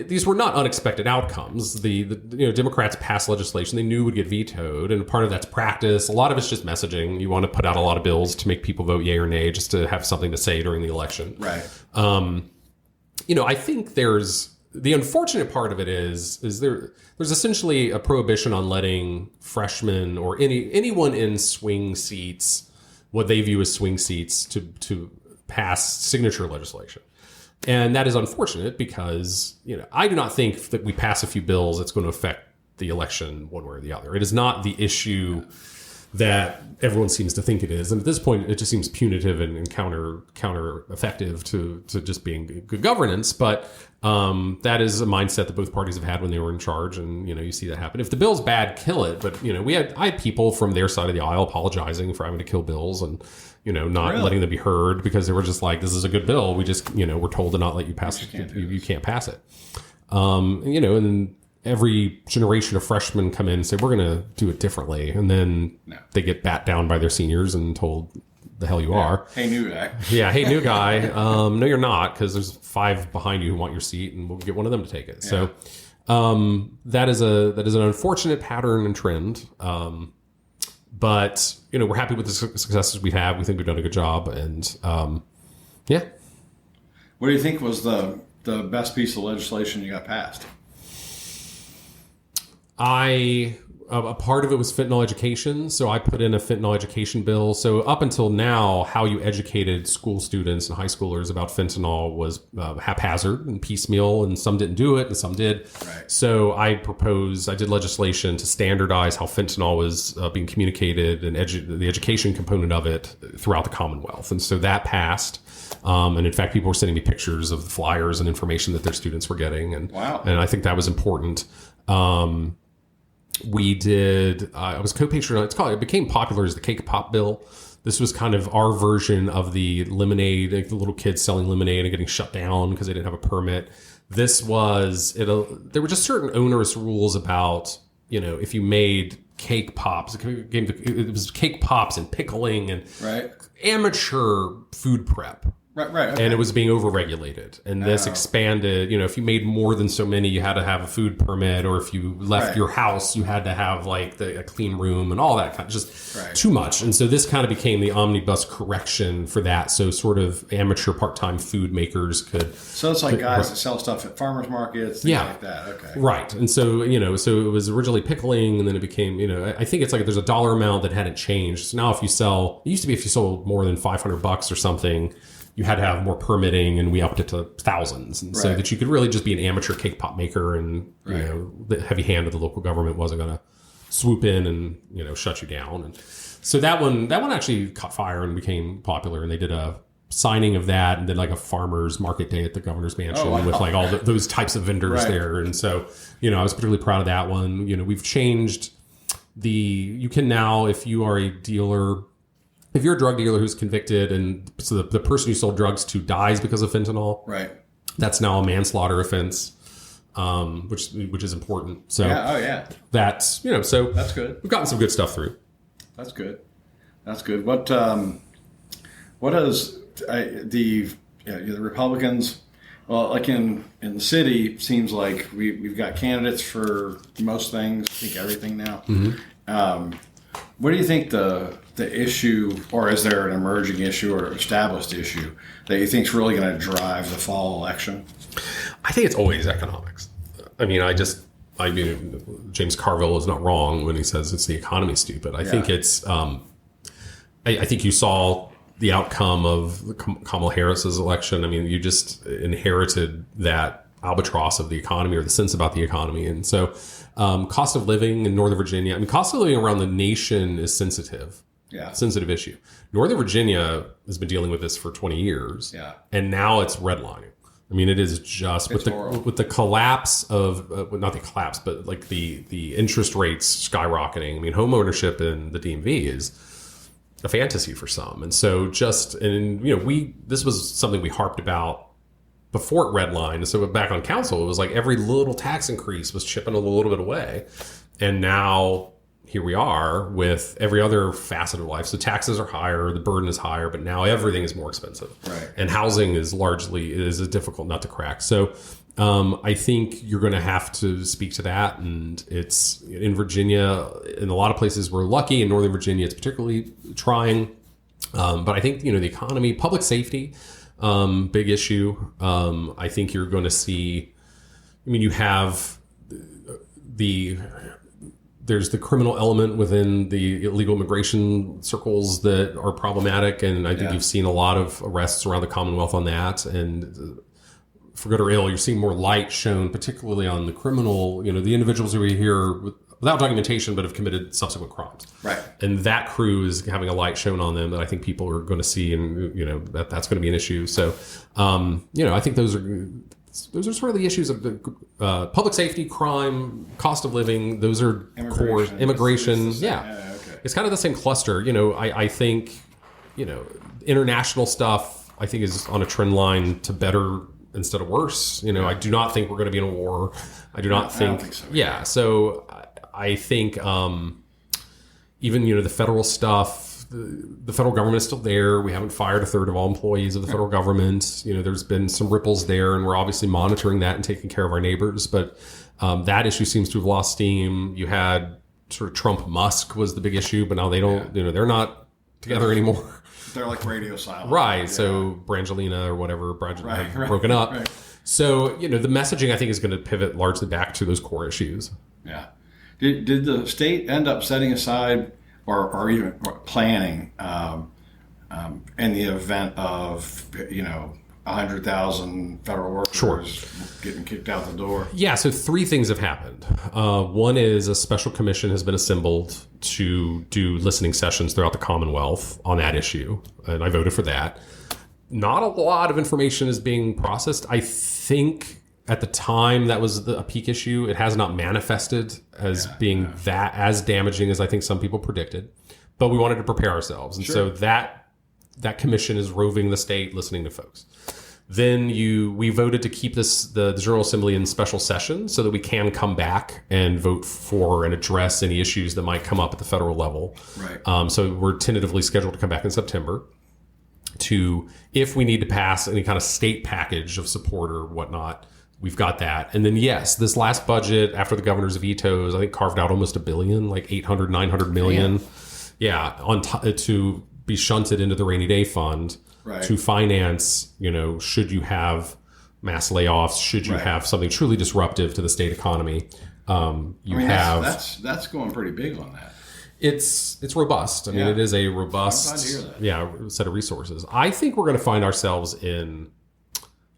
[SPEAKER 2] these were not unexpected outcomes. The Democrats passed legislation they knew would get vetoed, and part of that's practice. A lot of it's just messaging. You want to put out a lot of bills to make people vote yay or nay, just to have something to say during the election.
[SPEAKER 1] Right.
[SPEAKER 2] I think there's the unfortunate part of it is there's essentially a prohibition on letting freshmen or anyone in swing seats, what they view as swing seats, to pass signature legislation. And that is unfortunate because, I do not think that we pass a few bills that's going to affect the election one way or the other. It is not the issue that everyone seems to think it is. And at this point, it just seems punitive and counter effective to just being good governance. But that is a mindset that both parties have had when they were in charge. And, you see that happen. If the bill's bad, kill it. But, I had people from their side of the aisle apologizing for having to kill bills and, not letting them be heard because they were just like, this is a good bill. We just, we're told to not let you pass it. You can't pass it. And every generation of freshmen come in and say, we're going to do it differently. And then they get bat down by their seniors and told the hell you are.
[SPEAKER 1] Hey, new guy.
[SPEAKER 2] Yeah. Hey, new guy. No, you're not, because there's 5 behind you who want your seat and we'll get one of them to take it. Yeah. So that is an unfortunate pattern and trend. But, we're happy with the successes we have. We think we've done a good job. And yeah.
[SPEAKER 1] What do you think was the best piece of legislation you got passed?
[SPEAKER 2] A part of it was fentanyl education. So I put in a fentanyl education bill. So up until now, how you educated school students and high schoolers about fentanyl was haphazard and piecemeal, and some didn't do it and some did.
[SPEAKER 1] Right.
[SPEAKER 2] So I did legislation to standardize how fentanyl was being communicated and the education component of it throughout the Commonwealth. And so that passed. And in fact, people were sending me pictures of the flyers and information that their students were getting. And,
[SPEAKER 1] wow.
[SPEAKER 2] And I think that was important. We did, I was co-patron, it became popular as the cake pop bill. This was kind of our version of the lemonade, like the little kids selling lemonade and getting shut down because they didn't have a permit. There were just certain onerous rules about, if you made cake pops, it was cake pops and pickling and
[SPEAKER 1] right.
[SPEAKER 2] amateur food prep.
[SPEAKER 1] Right. Okay.
[SPEAKER 2] And it was being overregulated. And this expanded, if you made more than so many, you had to have a food permit, or if you left your house, you had to have like a clean room and all that kind of just too much. And so this kind of became the omnibus correction for that. So sort of amateur part-time food makers could.
[SPEAKER 1] So it's like guys that sell stuff at farmers markets, things like that. Okay.
[SPEAKER 2] Right. And so, so it was originally pickling, and then it became, I think it's like there's a dollar amount that hadn't changed. So now if you used to be if you sold more than $500 or something, you had to have more permitting, and we upped it to thousands. And so that you could really just be an amateur cake pop maker, and, the heavy hand of the local government wasn't going to swoop in and, shut you down. And so that one actually caught fire and became popular, and they did a signing of that and did like a farmer's market day at the governor's mansion with like all those types of vendors there. And so, I was particularly proud of that one. We've changed you can now, if you are a dealer, if you're a drug dealer who's convicted, and so the person you sold drugs to dies because of fentanyl, that's now a manslaughter offense, which is important. So that's so
[SPEAKER 1] that's good.
[SPEAKER 2] We've gotten some good stuff through.
[SPEAKER 1] That's good. What does the Republicans? Well, like in the city, seems like we've got candidates for most things. I think everything now. Mm-hmm. What do you think the issue, or is there an emerging issue or established issue that you think is really going to drive the fall election?
[SPEAKER 2] I think it's always economics. I mean, James Carville is not wrong when he says it's the economy, stupid. I think it's, I think you saw the outcome of Kamala Harris's election. I mean, you just inherited that albatross of the economy, or the sense about the economy. And so cost of living in Northern Virginia, cost of living around the nation is sensitive. Sensitive issue. Northern Virginia has been dealing with this for 20 years. And now it's redlining. It is just with the collapse of not the collapse, but like the interest rates skyrocketing. Home ownership in the DMV is a fantasy for some. And so this was something we harped about before it redlined. So back on council, it was like every little tax increase was chipping a little bit away. And now here we are with every other facet of life. So taxes are higher, the burden is higher, but now everything is more expensive. And housing is a difficult nut to crack. So I think you're going to have to speak to that. And it's in Virginia, in a lot of places we're lucky. In Northern Virginia, it's particularly trying. But I think, the economy, public safety, big issue. I think you're going to see, you have there's the criminal element within the illegal immigration circles that are problematic. And I think you've seen a lot of arrests around the Commonwealth on that. And for good or ill, you're seeing more light shown, particularly on the criminal, the individuals who are here without documentation, but have committed subsequent crimes. And that crew is having a light shown on them that I think people are going to see, and, that's going to be an issue. So, I think those are sort of the issues of the public safety, crime, cost of living. Those are core. Immigration. It's kind of the same cluster. I think, international stuff, I think, is on a trend line to better instead of worse. I do not think we're going to be in a war. I do not think. I don't think so. So I think even, the federal stuff, the federal government is still there. We haven't fired a third of all employees of the federal government. There's been some ripples there, and we're obviously monitoring that and taking care of our neighbors. But that issue seems to have lost steam. You had sort of Trump-Musk was the big issue, but now they don't, they're not together anymore.
[SPEAKER 1] They're like radio silent.
[SPEAKER 2] Right. So Brangelina or whatever, broken up. So, the messaging, I think, is going to pivot largely back to those core issues.
[SPEAKER 1] Did the state end up setting aside or even planning in the event of 100,000 federal workers getting kicked out the door?
[SPEAKER 2] So 3 things have happened. One is a special commission has been assembled to do listening sessions throughout the Commonwealth on that issue, and I voted for that. Not a lot of information is being processed. I think at the time that was a peak issue. It has not manifested as being that as damaging as I think some people predicted, but we wanted to prepare ourselves. And so that commission is roving the state, listening to folks. Then we voted to keep the General Assembly in special session so that we can come back and vote for and address any issues that might come up at the federal level.
[SPEAKER 1] Right.
[SPEAKER 2] So we're tentatively scheduled to come back in September. to if we need to pass any kind of state package of support or whatnot. We've got that. And then, yes, this last budget after the governor's vetoes, I think carved out almost $1 billion, like 800, 900 million. Yeah. To be shunted into the rainy day fund to finance, should you have mass layoffs, should you have something truly disruptive to the state economy.
[SPEAKER 1] That's going pretty big on that.
[SPEAKER 2] It's robust. I mean, it is a robust set of resources. I think we're going to find ourselves in,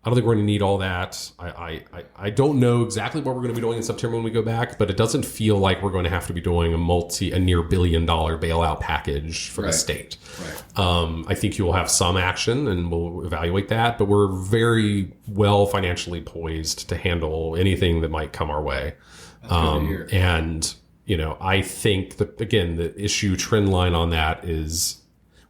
[SPEAKER 2] I don't think we're going to need all that. I don't know exactly what we're going to be doing in September when we go back, but it doesn't feel like we're going to have to be doing a near $1 billion bailout package for the state. Right. I think you will have some action and we'll evaluate that, but we're very well financially poised to handle anything that might come our way.
[SPEAKER 1] That's good to hear.
[SPEAKER 2] And, I think that, again, the issue trend line on that is,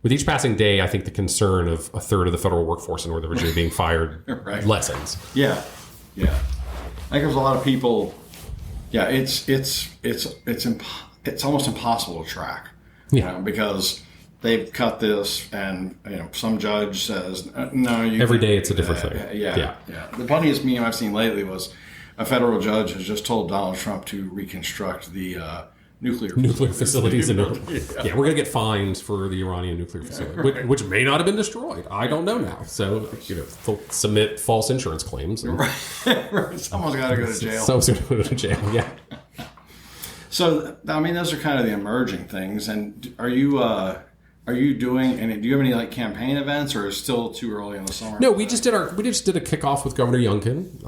[SPEAKER 2] with each passing day, I think the concern of a third of the federal workforce in Northern Virginia being fired lessens.
[SPEAKER 1] Yeah. I think there's a lot of people. Yeah, it's almost impossible to track. Because they've cut this, and some judge says no.
[SPEAKER 2] Every day it's a different thing.
[SPEAKER 1] Yeah. The funniest meme I've seen lately was a federal judge has just told Donald Trump to reconstruct the nuclear facilities
[SPEAKER 2] in North. We're going to get fined for the Iranian nuclear facility, which may not have been destroyed. I don't know now. So, they'll submit false insurance claims. And
[SPEAKER 1] Someone's got to go to jail.
[SPEAKER 2] Someone's going to go to jail, yeah.
[SPEAKER 1] So, I mean, those are kind of the emerging things. And are you doing any? Do you have any campaign events, or is it still too early in the summer?
[SPEAKER 2] No, we just did a kickoff with Governor Youngkin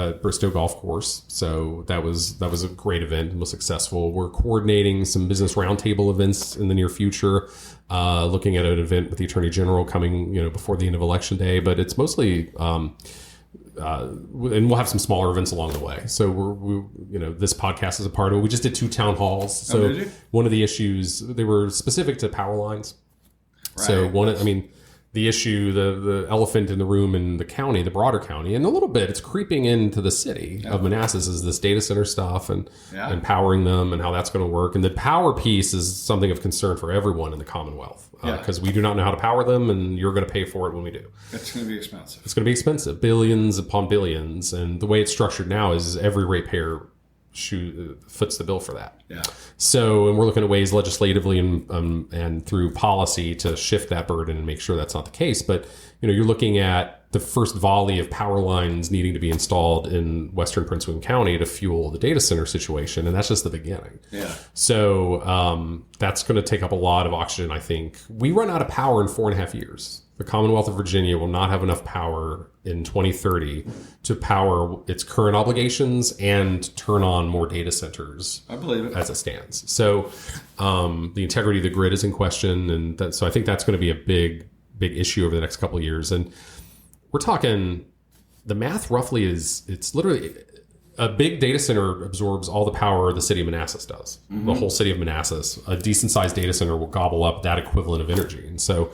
[SPEAKER 2] at Bristow Golf Course. So that was a great event and was successful. We're coordinating some business roundtable events in the near future, looking at an event with the Attorney General coming before the end of Election Day. But it's mostly. And we'll have some smaller events along the way. So we this podcast is a part of it. We just did 2 town halls. So one of the issues, they were specific to power lines. Right. So the issue, the elephant in the room in the county, the broader county, and a little bit, it's creeping into the city of Manassas, is this data center stuff and powering them and how that's going to work. And the power piece is something of concern for everyone in the Commonwealth because we do not know how to power them, and you're going to pay for it when we do.
[SPEAKER 1] It's going to be expensive.
[SPEAKER 2] It's going to be expensive, billions upon billions. And the way it's structured now is every ratepayer foots the bill for that.
[SPEAKER 1] Yeah.
[SPEAKER 2] So, and we're looking at ways legislatively and through policy to shift that burden and make sure that's not the case. But, you're looking at the first volley of power lines needing to be installed in Western Prince William County to fuel the data center situation. And that's just the beginning.
[SPEAKER 1] Yeah.
[SPEAKER 2] So, that's going to take up a lot of oxygen, I think. We run out of power in 4.5 years. The Commonwealth of Virginia will not have enough power in 2030 to power its current obligations and turn on more data centers.
[SPEAKER 1] I believe it.
[SPEAKER 2] As it stands. So the integrity of the grid is in question. And so I think that's going to be a big issue over the next couple of years. And we're talking, the math roughly it's literally a big data center absorbs all the power the city of Manassas does. Mm-hmm. The whole city of Manassas. A decent sized data center will gobble up that equivalent of energy. And so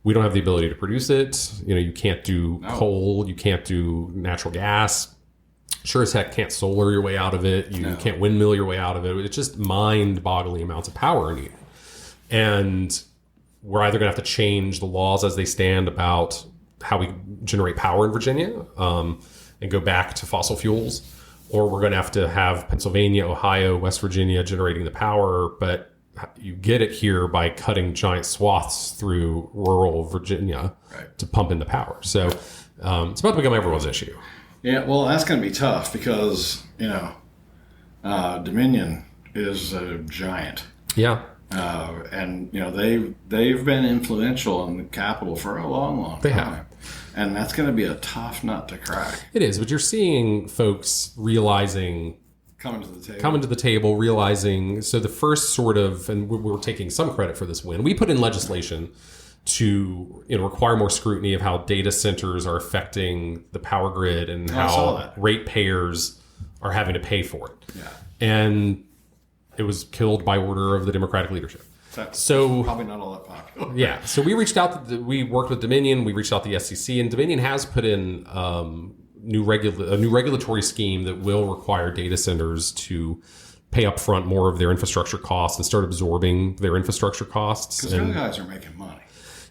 [SPEAKER 2] we don't have the ability to produce it. You can't do coal. You can't do natural gas. Sure as heck can't solar your way out of it. You can't windmill your way out of it. It's just mind-boggling amounts of power are needed. And we're either going to have to change the laws as they stand about how we generate power in Virginia and go back to fossil fuels, or we're going to have Pennsylvania, Ohio, West Virginia generating the power, but you get it here by cutting giant swaths through rural Virginia to pump in the power. So it's about to become everyone's issue.
[SPEAKER 1] Yeah, well, that's going to be tough because, Dominion is a giant.
[SPEAKER 2] Yeah.
[SPEAKER 1] And, they've been influential in the Capitol for a long, long time.
[SPEAKER 2] They have.
[SPEAKER 1] And that's going to be a tough nut to crack.
[SPEAKER 2] It is, but you're seeing folks realizing...
[SPEAKER 1] Coming to the
[SPEAKER 2] table, realizing, so the first sort of, and we're taking some credit for this win, we put in legislation to require more scrutiny of how data centers are affecting the power grid and how ratepayers are having to pay for it.
[SPEAKER 1] Yeah.
[SPEAKER 2] And it was killed by order of the Democratic leadership.
[SPEAKER 1] So probably not all that popular.
[SPEAKER 2] Yeah. So we reached out, we worked with Dominion, we reached out to the SEC, and Dominion has put in a new regulatory scheme that will require data centers to pay up front more of their infrastructure costs and start absorbing their infrastructure costs.
[SPEAKER 1] Because those guys are making money.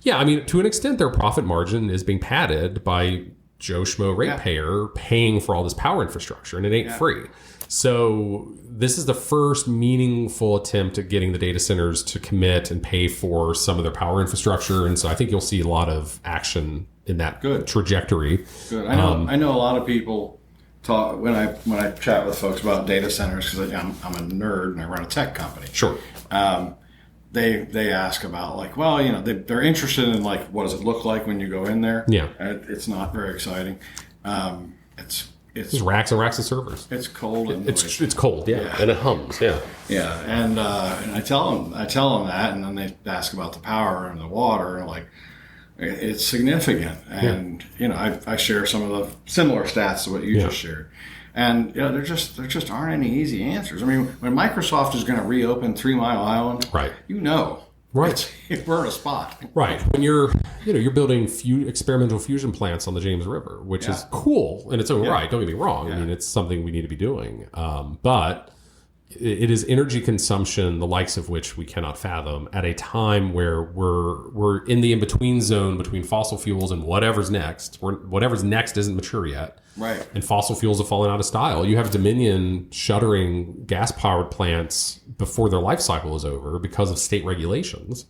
[SPEAKER 2] Yeah, I mean, to an extent, their profit margin is being padded by Joe Schmo ratepayer paying for all this power infrastructure, and it ain't free. So this is the first meaningful attempt at getting the data centers to commit and pay for some of their power infrastructure, and so I think you'll see a lot of action in that trajectory.
[SPEAKER 1] Good. I know a lot of people talk when I chat with folks about data centers, because I'm a nerd and I run a tech company.
[SPEAKER 2] Sure.
[SPEAKER 1] They ask about, like, well, you know, they're interested in, like, what does it look like when you go in there?
[SPEAKER 2] Yeah.
[SPEAKER 1] It's not very exciting. It's
[SPEAKER 2] racks and racks of servers.
[SPEAKER 1] It's cold and
[SPEAKER 2] it's cold, and it hums,
[SPEAKER 1] yeah. And I tell them that, and then they ask about the power and the water, and like, it's significant. And you know, I share some of the similar stats to what you just shared. And you know, there just aren't any easy answers. I mean, when Microsoft is going to reopen 3 Mile Island,
[SPEAKER 2] right?
[SPEAKER 1] You know,
[SPEAKER 2] right?
[SPEAKER 1] We're in a spot,
[SPEAKER 2] right? When you're building experimental fusion plants on the James River, which is cool in its own right. Don't get me wrong. I mean, it's something we need to be doing, but it is energy consumption, the likes of which we cannot fathom, at a time where we're in the in-between zone between fossil fuels and whatever's next. Whatever's next isn't mature yet.
[SPEAKER 1] Right.
[SPEAKER 2] And fossil fuels have fallen out of style. You have Dominion shuttering gas-powered plants before their life cycle is over because of state regulations.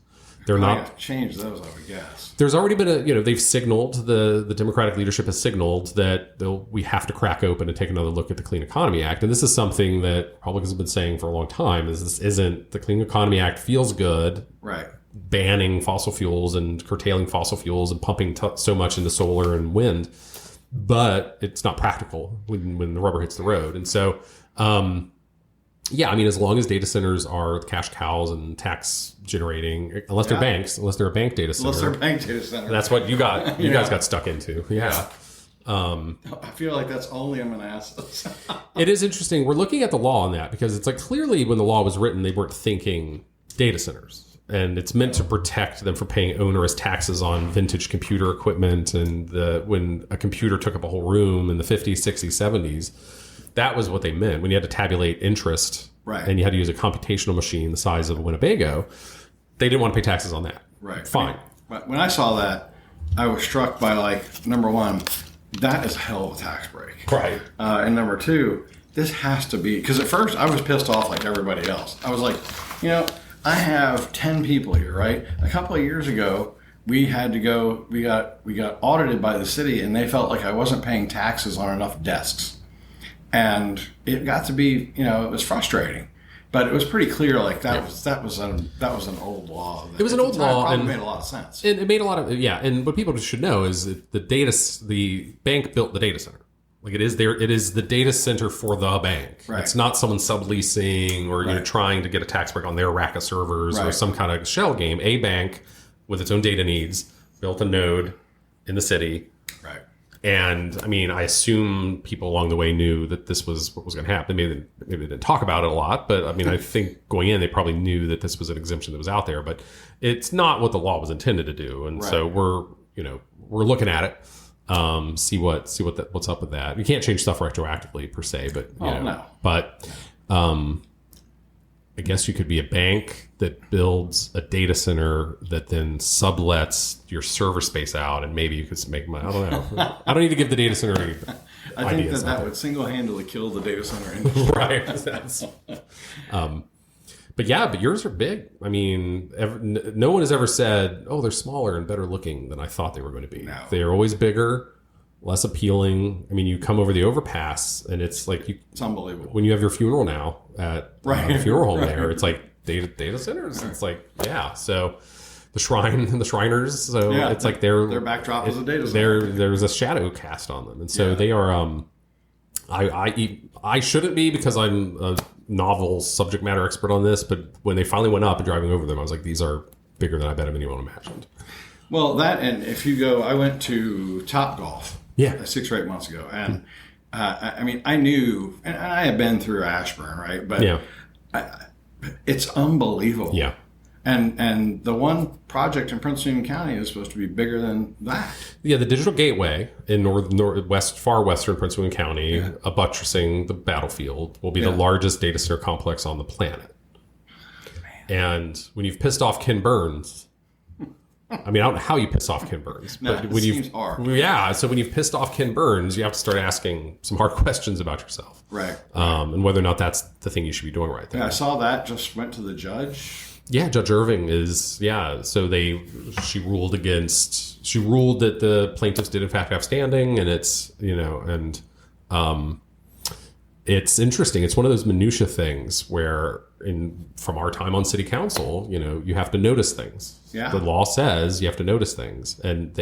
[SPEAKER 2] They're not
[SPEAKER 1] change those, I would guess.
[SPEAKER 2] There's already been they've signaled, the Democratic leadership has signaled that we have to crack open and take another look at the Clean Economy Act. And this is something that Republicans have been saying for a long time, is this isn't, the Clean Economy Act feels good.
[SPEAKER 1] Right.
[SPEAKER 2] Banning fossil fuels and curtailing fossil fuels and pumping so much into solar and wind, but it's not practical when the rubber hits the road. And so, I mean, as long as data centers are cash cows and tax generating, unless they're banks, unless they're a bank data center.
[SPEAKER 1] Unless they're a bank data center.
[SPEAKER 2] That's what you got. You guys got stuck into. Yeah.
[SPEAKER 1] I feel like that's only in Manassas.
[SPEAKER 2] It is interesting. We're looking at the law on that, because it's like, clearly when the law was written, they weren't thinking data centers. And it's meant to protect them from paying onerous taxes on vintage computer equipment. And when a computer took up a whole room in the 50s, 60s, 70s, that was what they meant. When you had to tabulate interest, and you had to use a computational machine the size of a Winnebago, they didn't want to pay taxes on that.
[SPEAKER 1] Right.
[SPEAKER 2] Fine.
[SPEAKER 1] But when I saw that, I was struck by, like, number one, that is a hell of a tax break.
[SPEAKER 2] Right.
[SPEAKER 1] And number two, this has to be, because at first I was pissed off like everybody else. I was like, you know, I have 10 people here, right? A couple of years ago, we had to go, we got audited by the city, and they felt like I wasn't paying taxes on enough desks. And it got to be, you know, it was frustrating. But it was pretty clear, like, that was an old law.
[SPEAKER 2] It was an old law,
[SPEAKER 1] and it made a lot of sense.
[SPEAKER 2] It made a lot of And what people should know is that the bank built the data center. Like, it is the data center for the bank.
[SPEAKER 1] Right.
[SPEAKER 2] It's not someone subleasing or trying to get a tax break on their rack of servers or some kind of shell game. A bank with its own data needs built a node in the city.
[SPEAKER 1] Right.
[SPEAKER 2] And I mean, I assume people along the way knew that this was what was going to happen. Maybe they didn't talk about it a lot, but I mean, I think going in, they probably knew that this was an exemption that was out there. But it's not what the law was intended to do, and so we're looking at it, what's up with that. You can't change stuff retroactively per se, but but I guess you could be a bank that builds a data center that then sublets your server space out, and maybe you could make money. I don't know. I don't need to give the data center any
[SPEAKER 1] I think that would single-handedly kill the data center industry.
[SPEAKER 2] Right. But yours are big. I mean, no one has ever said, oh, they're smaller and better looking than I thought they were going to be. No. They're always bigger, less appealing. I mean, you come over the overpass, and it's like
[SPEAKER 1] it's unbelievable.
[SPEAKER 2] When you have your funeral now at the funeral home there, it's like data centers. It's like, so the shrine and the Shriners. So it's like their
[SPEAKER 1] backdrop is a data center.
[SPEAKER 2] There's a shadow cast on them, and so they are. I shouldn't be, because I'm a novel subject matter expert on this, but when they finally went up and driving over them, I was like, these are bigger than I bet anyone imagined.
[SPEAKER 1] Well, and if you go, I went to Topgolf 6 or 8 months ago, and I mean, I knew, and I had been through Ashburn, right? But it's unbelievable.
[SPEAKER 2] Yeah.
[SPEAKER 1] And the one project in Prince William County is supposed to be bigger than that. Yeah,
[SPEAKER 2] the Digital Gateway in far western Prince William County, buttressing the battlefield, will be the largest data center complex on the planet. Man. And when you've pissed off Ken Burns, I mean, I don't know how you piss off Ken Burns.
[SPEAKER 1] No,
[SPEAKER 2] but
[SPEAKER 1] it
[SPEAKER 2] when
[SPEAKER 1] seems hard.
[SPEAKER 2] Yeah, so when you've pissed off Ken Burns, you have to start asking some hard questions about yourself.
[SPEAKER 1] Right.
[SPEAKER 2] And whether or not that's the thing you should be doing right there.
[SPEAKER 1] Yeah, I saw that just went to the judge.
[SPEAKER 2] Yeah, Judge Irving is, so she ruled that the plaintiffs did in fact have standing, and it's, it's interesting. It's one of those minutia things where from our time on city council, you have to notice things.
[SPEAKER 1] Yeah.
[SPEAKER 2] The law says you have to notice things, and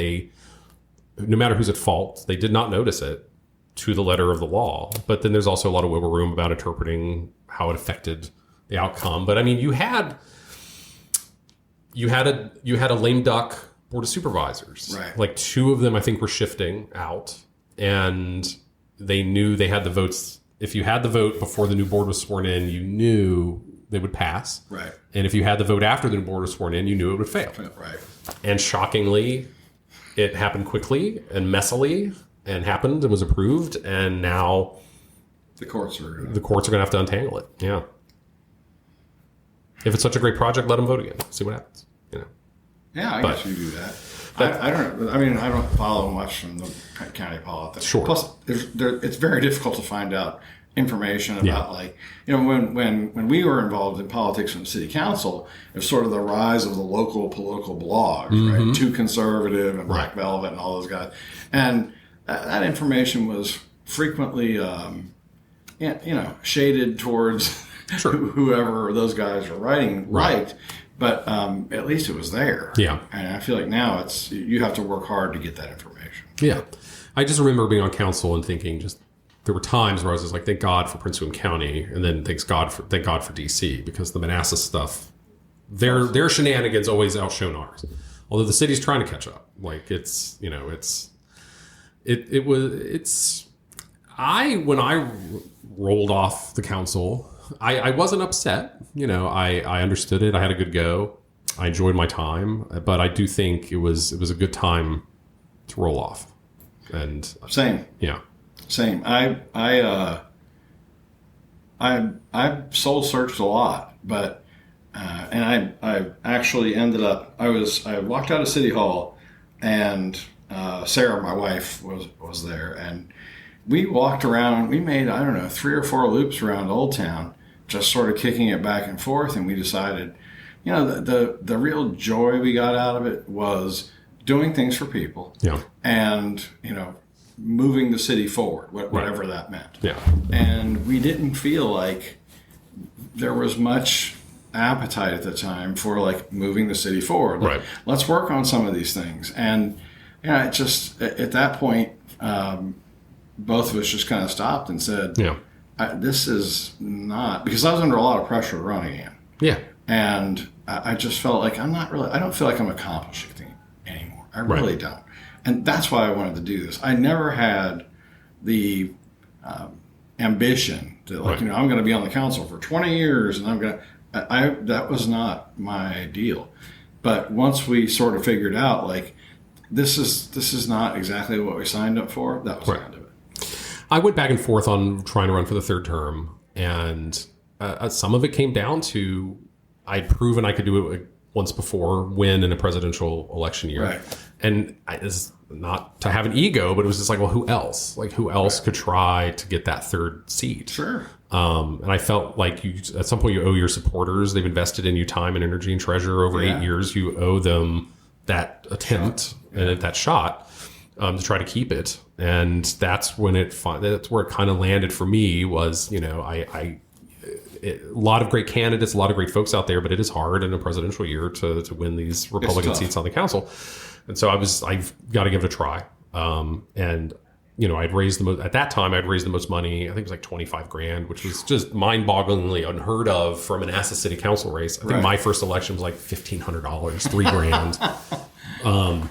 [SPEAKER 2] no matter who's at fault, they did not notice it to the letter of the law. But then there's also a lot of wiggle room about interpreting how it affected the outcome. But I mean, you had a lame duck board of supervisors.
[SPEAKER 1] Right.
[SPEAKER 2] Like 2 of them, I think, were shifting out, and they knew they had the votes. If you had the vote before the new board was sworn in, you knew they would pass.
[SPEAKER 1] Right.
[SPEAKER 2] And if you had the vote after the new board was sworn in, you knew it would fail.
[SPEAKER 1] Right.
[SPEAKER 2] And shockingly, it happened quickly and messily, and happened and was approved. And now
[SPEAKER 1] the courts are going
[SPEAKER 2] to have to untangle it. Yeah. If it's such a great project, let them vote again. See what happens.
[SPEAKER 1] Yeah, I guess you do that. I don't follow much from the county politics.
[SPEAKER 2] Sure.
[SPEAKER 1] Plus, it's very difficult to find out information about when we were involved in politics in the city council, it was sort of the rise of the local political blogs, right? Too Conservative and Black Velvet and all those guys, and that information was frequently, shaded towards whoever those guys were writing liked. But at least it was there.
[SPEAKER 2] Yeah.
[SPEAKER 1] And I feel like now you have to work hard to get that information.
[SPEAKER 2] Yeah. I just remember being on council and thinking there were times where I was just like, thank God for Prince William County, and then thank God for DC, because the Manassas stuff, their shenanigans always outshone ours. Although the city's trying to catch up. Like when I rolled off the council, I wasn't upset. I understood it. I had a good go. I enjoyed my time, but I do think it was a good time to roll off. And
[SPEAKER 1] same.
[SPEAKER 2] Yeah.
[SPEAKER 1] Same. I soul searched a lot, but and I actually ended up I walked out of City Hall, and Sarah, my wife, was there, and we walked around. We made 3 or 4 loops around Old Town, just sort of kicking it back and forth, and we decided, the real joy we got out of it was doing things for people, and moving the city forward, whatever that meant.
[SPEAKER 2] Yeah,
[SPEAKER 1] and we didn't feel like there was much appetite at the time for moving the city forward.
[SPEAKER 2] Right.
[SPEAKER 1] Let's work on some of these things, and it just at that point, both of us just kind of stopped and said, this is not, because I was under a lot of pressure to run again.
[SPEAKER 2] Yeah.
[SPEAKER 1] And I just felt like I don't feel like I'm accomplishing things anymore. I really don't. And that's why I wanted to do this. I never had the ambition to I'm going to be on the council for 20 years and that was not my ideal. But once we sort of figured out this is not exactly what we signed up for, that was the end of it.
[SPEAKER 2] I went back and forth on trying to run for the 3rd term, and some of it came down to I'd proven I could do it once before, win in a presidential election year.
[SPEAKER 1] Right.
[SPEAKER 2] And it's not to have an ego, but it was just like, well, who else? Who else could try to get that 3rd seat?
[SPEAKER 1] Sure.
[SPEAKER 2] And I felt like at some point you owe your supporters. They've invested in you time and energy and treasure over 8 years. You owe them that attempt and that shot. To try to keep it, and that's where it kind of landed for me. Was a lot of great candidates, a lot of great folks out there, but it is hard in a presidential year to win these Republican seats on the council, and so I've got to give it a try. And I'd raised at that time I'd raised the most money. I think it was like $25,000, which was just mind-bogglingly unheard of for a Manassas City Council race. I think my first election was like $1,500, $3,000.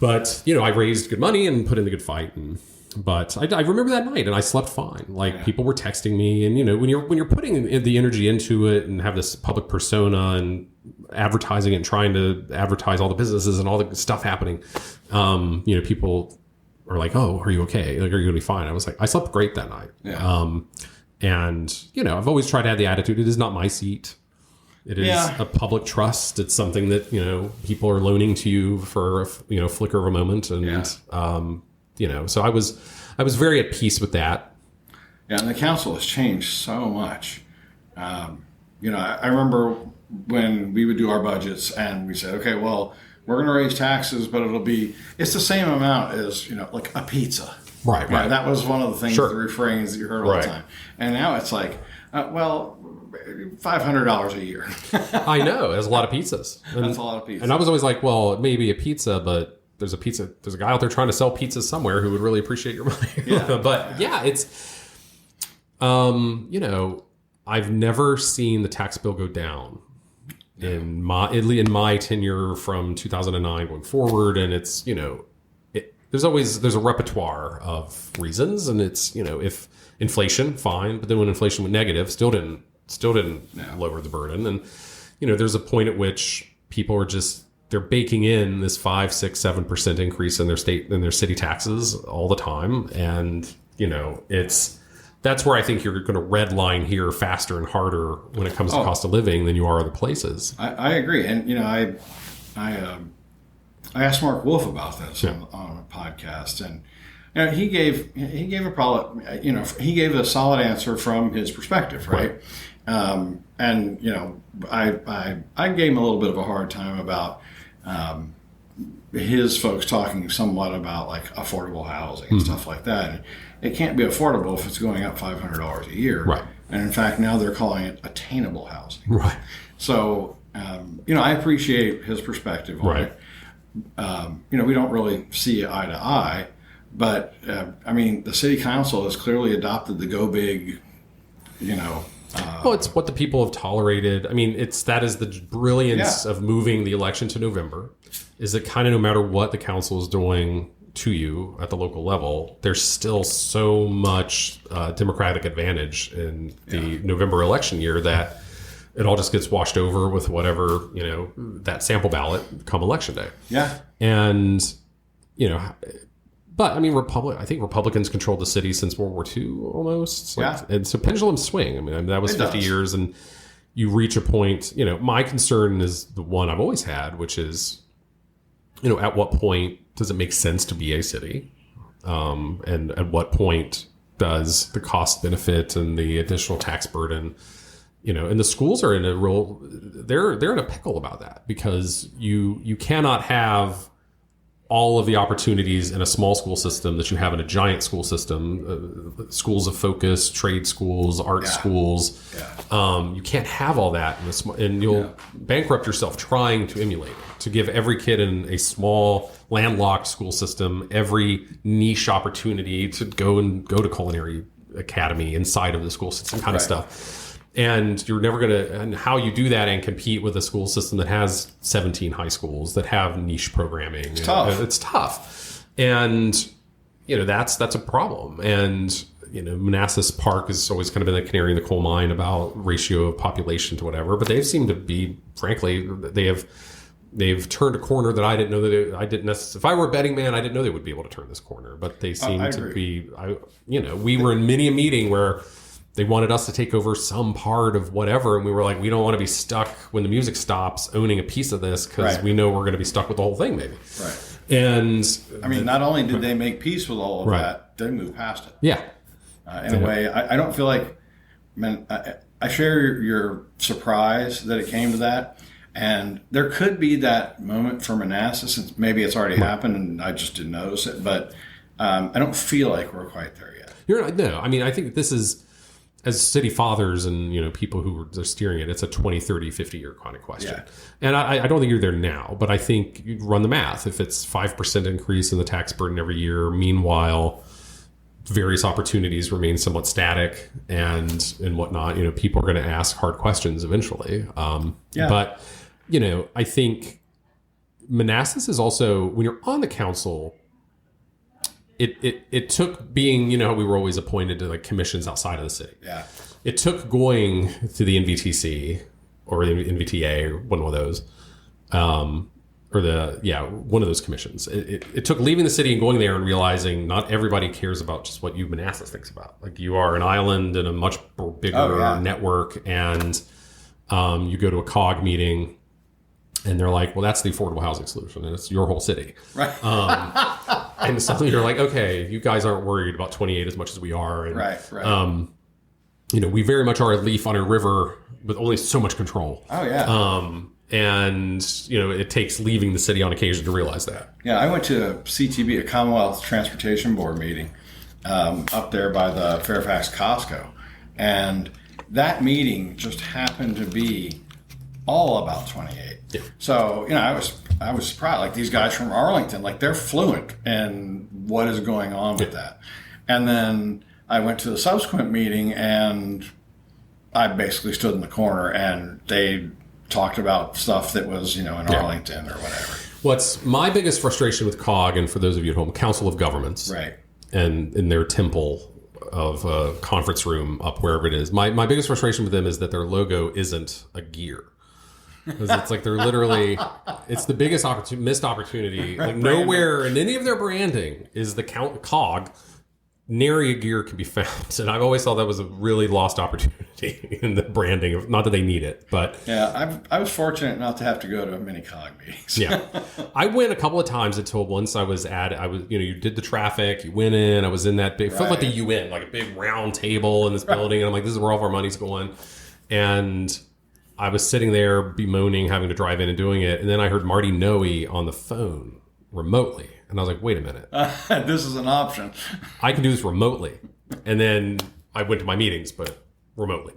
[SPEAKER 2] But, I raised good money and put in a good fight. But I remember that night, and I slept fine. People were texting me, and, when you're putting the energy into it and have this public persona and advertising it and trying to advertise all the businesses and all the stuff happening, people are like, oh, are you okay? Are you going to be fine? I was like, I slept great that night.
[SPEAKER 1] Yeah.
[SPEAKER 2] And, I've always tried to have the attitude, it is not my seat. It is a public trust. It's something that, people are loaning to you for, flicker of a moment. And, so I was very at peace with that.
[SPEAKER 1] Yeah. And the council has changed so much. I remember when we would do our budgets and we said, okay, well, we're going to raise taxes, but it's the same amount as, like a pizza.
[SPEAKER 2] Right.
[SPEAKER 1] That was one of the things, the refrains that you heard all the time. And now it's like, $500 a year.
[SPEAKER 2] I know. There's a lot of pizzas.
[SPEAKER 1] That's a lot of pizzas.
[SPEAKER 2] And I was always like, well, it may be a pizza, but there's a guy out there trying to sell pizzas somewhere who would really appreciate your money.
[SPEAKER 1] Yeah.
[SPEAKER 2] But it's, I've never seen the tax bill go down in my tenure from 2009 going forward. And it's, there's a repertoire of reasons, and it's, if inflation, fine, but then when inflation went negative, still didn't lower the burden. And, there's a point at which people are they're baking in this 5, 6, 7% increase in their city taxes all the time. And, that's where I think you're going to redline here faster and harder when it comes to cost of living than you are other places.
[SPEAKER 1] I agree. And, I asked Mark Wolf about this on a podcast, and he gave a solid answer from his perspective, right? And I gave him a little bit of a hard time about his folks talking somewhat about like affordable housing and stuff like that. And it can't be affordable if it's going up $500 a year,
[SPEAKER 2] right?
[SPEAKER 1] And in fact, now they're calling it attainable housing,
[SPEAKER 2] right?
[SPEAKER 1] So I appreciate his perspective on it. We don't really see eye to eye, but the city council has clearly adopted the go big,
[SPEAKER 2] well, it's what the people have tolerated. That is the brilliance of moving the election to November, is that kind of no matter what the council is doing to you at the local level, there's still so much Democratic advantage in the November election year that it all just gets washed over with whatever, that sample ballot come election day.
[SPEAKER 1] Yeah.
[SPEAKER 2] And, but I think Republicans controlled the city since World War II almost. And so pendulums swing. That was 50 years, and you reach a point, my concern is the one I've always had, which is, at what point does it make sense to be a city? And at what point does the cost benefit and the additional tax burden, and the schools are in a real, they're in a pickle about that, because you cannot have all of the opportunities in a small school system that you have in a giant school system, schools of focus, trade schools, art schools. You can't have all that and you'll bankrupt yourself trying to emulate it, to give every kid in a small landlocked school system every niche opportunity to go to culinary academy inside of the school system kind of stuff. And you're never going to, and how you do that and compete with a school system that has 17 high schools that have niche programming. It's
[SPEAKER 1] tough.
[SPEAKER 2] It's tough. And, that's a problem. And, Manassas Park has always kind of been the canary in the coal mine about ratio of population to whatever, but they seem to be, frankly, they've turned a corner that I didn't know that I didn't necessarily, if I were a betting man, I didn't know they would be able to turn this corner, but they seem to be, we were in many a meeting where they wanted us to take over some part of whatever. And we were like, we don't want to be stuck when the music stops owning a piece of this, because we know we're going to be stuck with the whole thing maybe.
[SPEAKER 1] Right.
[SPEAKER 2] And
[SPEAKER 1] not only did they make peace with all of that, they moved past it.
[SPEAKER 2] Yeah.
[SPEAKER 1] In a way, I don't feel like, I share your surprise that it came to that. And there could be that moment for Manassas, and maybe it's already happened and I just didn't notice it, but I don't feel like we're quite there yet.
[SPEAKER 2] No, I think this is, as city fathers and people who are steering it, it's a 20, 30, 50-year kind of question. And I don't think you're there now, but I think you run the math. If it's 5% increase in the tax burden every year, meanwhile, various opportunities remain somewhat static and whatnot, people are going to ask hard questions eventually. But, I think Manassas is also, when you're on the council, it took being, we were always appointed to like commissions outside of the city.
[SPEAKER 1] Yeah.
[SPEAKER 2] It took going to the NVTC or the NVTA or one of those, one of those commissions. It took leaving the city and going there and realizing not everybody cares about just what Manassas thinks about. Like, you are an island in a much bigger network, and You go to a COG meeting, and they're like, well, that's the affordable housing solution, and it's your whole city.
[SPEAKER 1] Right.
[SPEAKER 2] And suddenly you're like, okay, you guys aren't worried about 28 as much as we are. And,
[SPEAKER 1] right.
[SPEAKER 2] We very much are a leaf on a river with only so much control.
[SPEAKER 1] Oh, yeah.
[SPEAKER 2] And, it takes leaving the city on occasion to realize that.
[SPEAKER 1] Yeah, I went to a CTB, a Commonwealth Transportation Board meeting up there by the Fairfax Costco. And that meeting just happened to be all about 28.
[SPEAKER 2] Yeah.
[SPEAKER 1] So, I was surprised. Like, these guys from Arlington, like, they're fluent in what is going on with that. And then I went to the subsequent meeting, and I basically stood in the corner, and they talked about stuff that was, in Arlington or whatever.
[SPEAKER 2] What's my biggest frustration with COG, and for those of you at home, Council of Governments,
[SPEAKER 1] right,
[SPEAKER 2] and in their temple of a conference room up wherever it is, my biggest frustration with them is that their logo isn't a gear. Because it's like they're literally, it's the biggest missed opportunity. Like nowhere in any of their branding is the COG nary a gear can be found. And I've always thought that was a really lost opportunity in the branding of, not that they need it, but
[SPEAKER 1] yeah, I was fortunate not to have to go to many COG meetings.
[SPEAKER 2] Yeah, I went a couple of times until once I was, you did the traffic, you went in, I was in that big, felt like the UN, like a big round table in this building. And I'm like, this is where all of our money's going. And I was sitting there bemoaning having to drive in and doing it. And then I heard Marty Noe on the phone remotely. And I was like, wait a minute.
[SPEAKER 1] This is an option.
[SPEAKER 2] I can do this remotely. And then I went to my meetings, but remotely.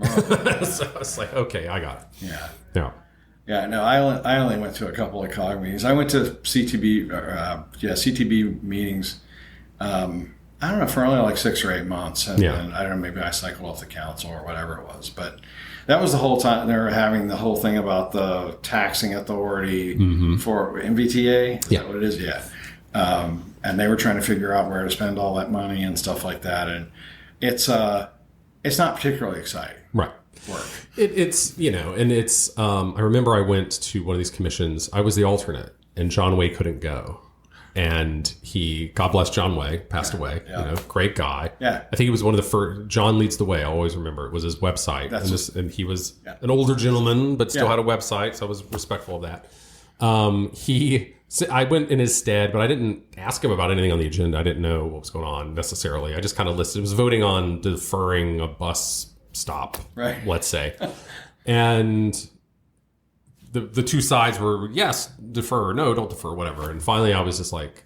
[SPEAKER 2] So I was like, okay, I got it.
[SPEAKER 1] Yeah.
[SPEAKER 2] Yeah.
[SPEAKER 1] Yeah, no, I only went to a couple of COG meetings. I went to CTB meetings, I don't know, for only like 6 or 8 months. And then, I don't know, maybe I cycled off the council or whatever it was. But that was the whole time they were having the whole thing about the taxing authority for MVTA. Is that what it is? Yeah. And they were trying to figure out where to spend all that money and stuff like that. And it's not particularly exciting.
[SPEAKER 2] Right.
[SPEAKER 1] Work.
[SPEAKER 2] It's, and it's, I remember I went to one of these commissions. I was the alternate, and John Way couldn't go. And God bless John Way, passed away.
[SPEAKER 1] Yeah.
[SPEAKER 2] Great guy.
[SPEAKER 1] Yeah.
[SPEAKER 2] I think he was one of the first. John Leads the Way. I always remember it was his website, and he was an older gentleman, but still had a website. So I was respectful of that. I went in his stead, but I didn't ask him about anything on the agenda. I didn't know what was going on necessarily. I just kind of listened. It was voting on deferring a bus stop, let's say, and the two sides were, yes, defer, no, don't defer, whatever. And finally I was just like,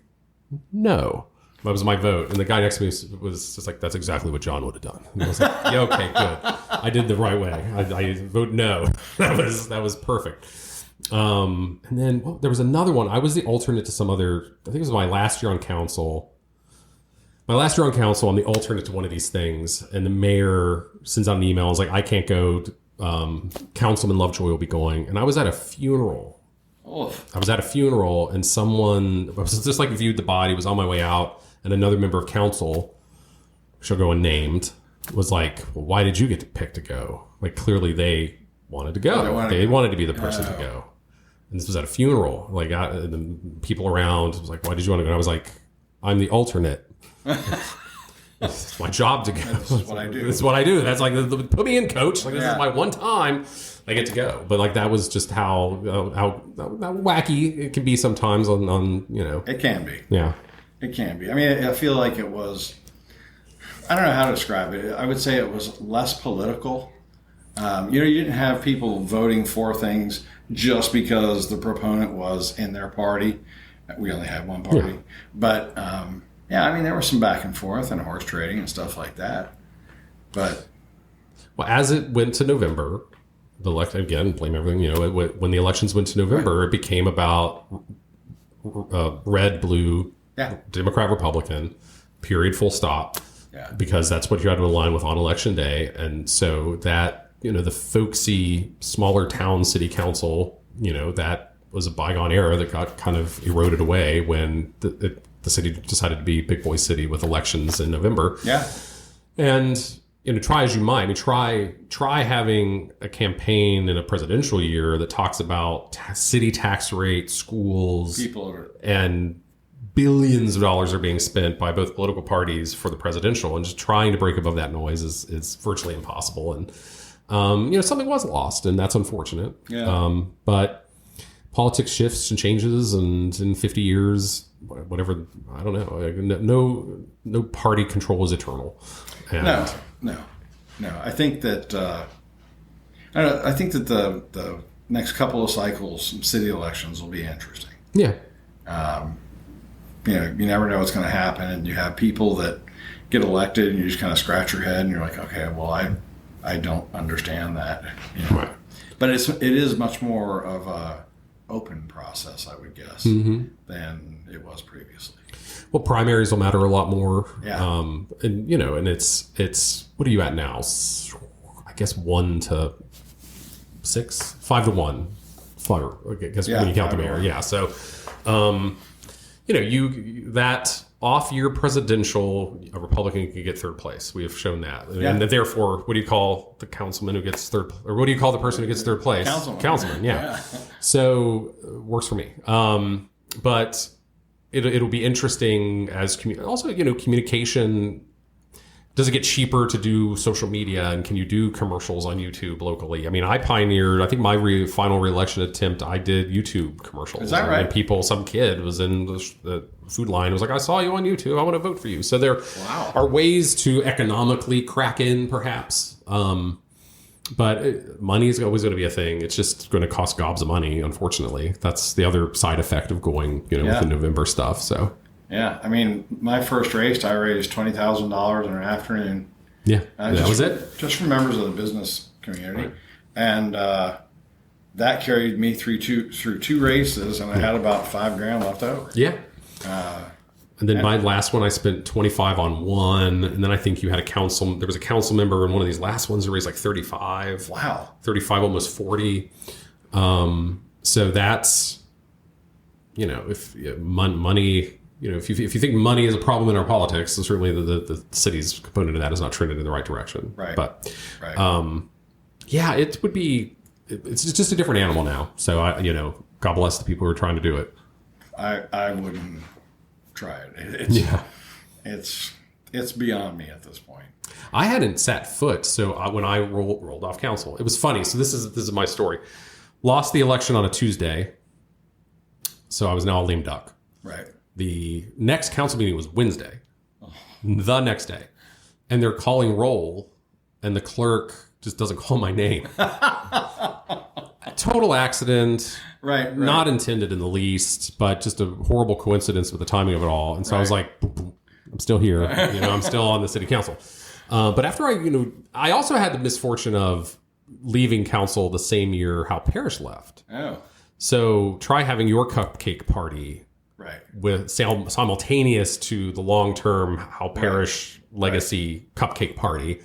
[SPEAKER 2] no. That was my vote. And the guy next to me was just like, that's exactly what John would have done. And I was like, yeah, okay, good. I did the right way. I vote no. That was perfect. And then there was another one. I was the alternate to some other, I think it was my last year on council. I'm the alternate to one of these things. And the mayor sends out an email. I was like, I can't go. Councilman Lovejoy will be going. And I was at a funeral. And someone, I was just like viewed the body, was on my way out. And another member of council, shall go unnamed, was like, well, why did you get picked to go? Like, clearly they wanted to go. They wanted to be the person to go. And this was at a funeral. Like, the people around was like, why did you want to go? And I was like, I'm the alternate. It's my job to go.
[SPEAKER 1] This is what I do.
[SPEAKER 2] It's what I do. That's like, put me in, coach. Like, this is my one time I get to go. But like, that was just how wacky it can be sometimes on.
[SPEAKER 1] It can be.
[SPEAKER 2] Yeah.
[SPEAKER 1] It can be. I mean, I feel like it was, I don't know how to describe it. I would say it was less political. You didn't have people voting for things just because the proponent was in their party. We only had one party. Yeah. But, I mean, there was some back and forth and horse trading and stuff like that. But,
[SPEAKER 2] well, as it went to November, again, blame everything, when the elections went to November, it became about red, blue, Democrat, Republican, period, full stop.
[SPEAKER 1] Yeah.
[SPEAKER 2] Because that's what you had to align with on election day. And so that, the folksy, smaller town city council, that was a bygone era that got kind of eroded away when the city decided to be big boy city with elections in November.
[SPEAKER 1] Yeah.
[SPEAKER 2] And, try as you might. I mean, try having a campaign in a presidential year that talks about city tax rates, schools, and billions of dollars are being spent by both political parties for the presidential, and just trying to break above that noise is virtually impossible. And something was lost, and that's unfortunate.
[SPEAKER 1] Yeah.
[SPEAKER 2] But politics shifts and changes, and in 50 years, whatever, I don't know. No party control is eternal. And
[SPEAKER 1] No. I think that the next couple of cycles, city elections, will be interesting.
[SPEAKER 2] Yeah.
[SPEAKER 1] You never know what's going to happen, and you have people that get elected, and you just kind of scratch your head, and you're like, okay, well, I don't understand that.
[SPEAKER 2] Right.
[SPEAKER 1] But it is much more of a open process, I would guess, than it was previously.
[SPEAKER 2] Well, primaries will matter a lot more.
[SPEAKER 1] Yeah.
[SPEAKER 2] And it's what are you at now? I guess 1 to 6, 5 to 1. I guess when you count the mayor. Yeah. So, that off-year presidential, a Republican can get third place. We have shown that.
[SPEAKER 1] Yeah.
[SPEAKER 2] And therefore, what do you call the councilman who gets third, or what do you call the person who gets third place? Councilman, yeah. So, works for me. But it'll be interesting as communication. Does it get cheaper to do social media, and can you do commercials on YouTube locally? I mean, I pioneered, I think my final re-election attempt, I did YouTube commercials.
[SPEAKER 1] Is that right?
[SPEAKER 2] And some kid was in the food line, was like, I saw you on YouTube, I want to vote for you. So there are ways to economically crack in, perhaps. But money is always going to be a thing. It's just going to cost gobs of money, unfortunately. That's the other side effect of going, with the November stuff, so...
[SPEAKER 1] Yeah, I mean, my first race, I raised $20,000 in an afternoon.
[SPEAKER 2] Yeah, that was it.
[SPEAKER 1] Just for members of the business community, and that carried me through two races, and I had about $5,000 left over.
[SPEAKER 2] Yeah. And then my last one, I spent 25 on one, and then I think you had there was a council member in one of these last ones who raised like 35.
[SPEAKER 1] Wow.
[SPEAKER 2] 35, almost 40. So that's, if money. If you think money is a problem in our politics, so certainly the city's component of that is not trending in the right direction.
[SPEAKER 1] Right.
[SPEAKER 2] But, it would be. It's just a different animal now. So God bless the people who are trying to do it.
[SPEAKER 1] I wouldn't try it. It's beyond me at this point.
[SPEAKER 2] I hadn't set foot. So when I rolled off council, it was funny. So this is my story. Lost the election on a Tuesday. So I was now a lame duck.
[SPEAKER 1] Right.
[SPEAKER 2] The next council meeting was Wednesday, the next day. And they're calling roll, and the clerk just doesn't call my name. Total accident.
[SPEAKER 1] Right.
[SPEAKER 2] Not intended in the least, but just a horrible coincidence with the timing of it all. And so I was like, boop, boop, I'm still here. I'm still on the city council. But after I also had the misfortune of leaving council the same year Hal Parrish left.
[SPEAKER 1] Oh.
[SPEAKER 2] So try having your cupcake party.
[SPEAKER 1] Right.
[SPEAKER 2] With simultaneous to the long-term Hal Parrish legacy cupcake party.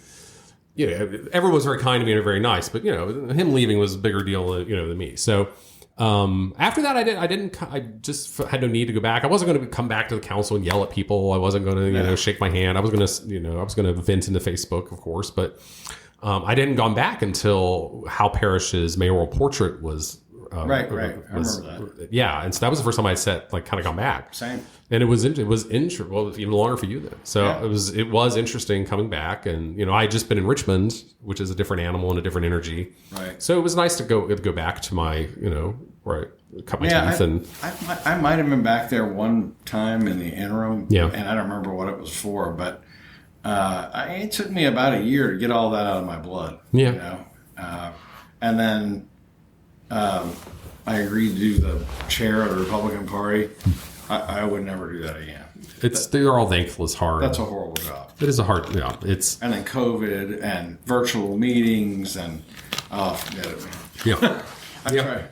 [SPEAKER 2] Everyone was very kind to me and very nice, but him leaving was a bigger deal than me. So after that, I just had no need to go back. I wasn't going to come back to the council and yell at people. I wasn't going to shake my hand. I was going to vent into Facebook, of course, but I didn't gone back until Hal Parrish's mayoral portrait was.
[SPEAKER 1] Right. I remember that.
[SPEAKER 2] Yeah, and so that was the first time I kind of gone back.
[SPEAKER 1] Same.
[SPEAKER 2] And it was interesting. Well, even longer for you then. So it was interesting coming back, and I had just been in Richmond, which is a different animal and a different energy.
[SPEAKER 1] Right.
[SPEAKER 2] So it was nice to go back to my where I cut my teeth. And
[SPEAKER 1] I might have been back there one time in the interim.
[SPEAKER 2] Yeah.
[SPEAKER 1] And I don't remember what it was for, but it took me about a year to get all that out of my blood.
[SPEAKER 2] Yeah.
[SPEAKER 1] And then. I agreed to do the chair of the Republican Party. I would never do that again.
[SPEAKER 2] They're all thankful. It's hard.
[SPEAKER 1] That's a horrible job.
[SPEAKER 2] It is a hard. Yeah,
[SPEAKER 1] and then COVID and virtual meetings and forget it, man.
[SPEAKER 2] Yeah.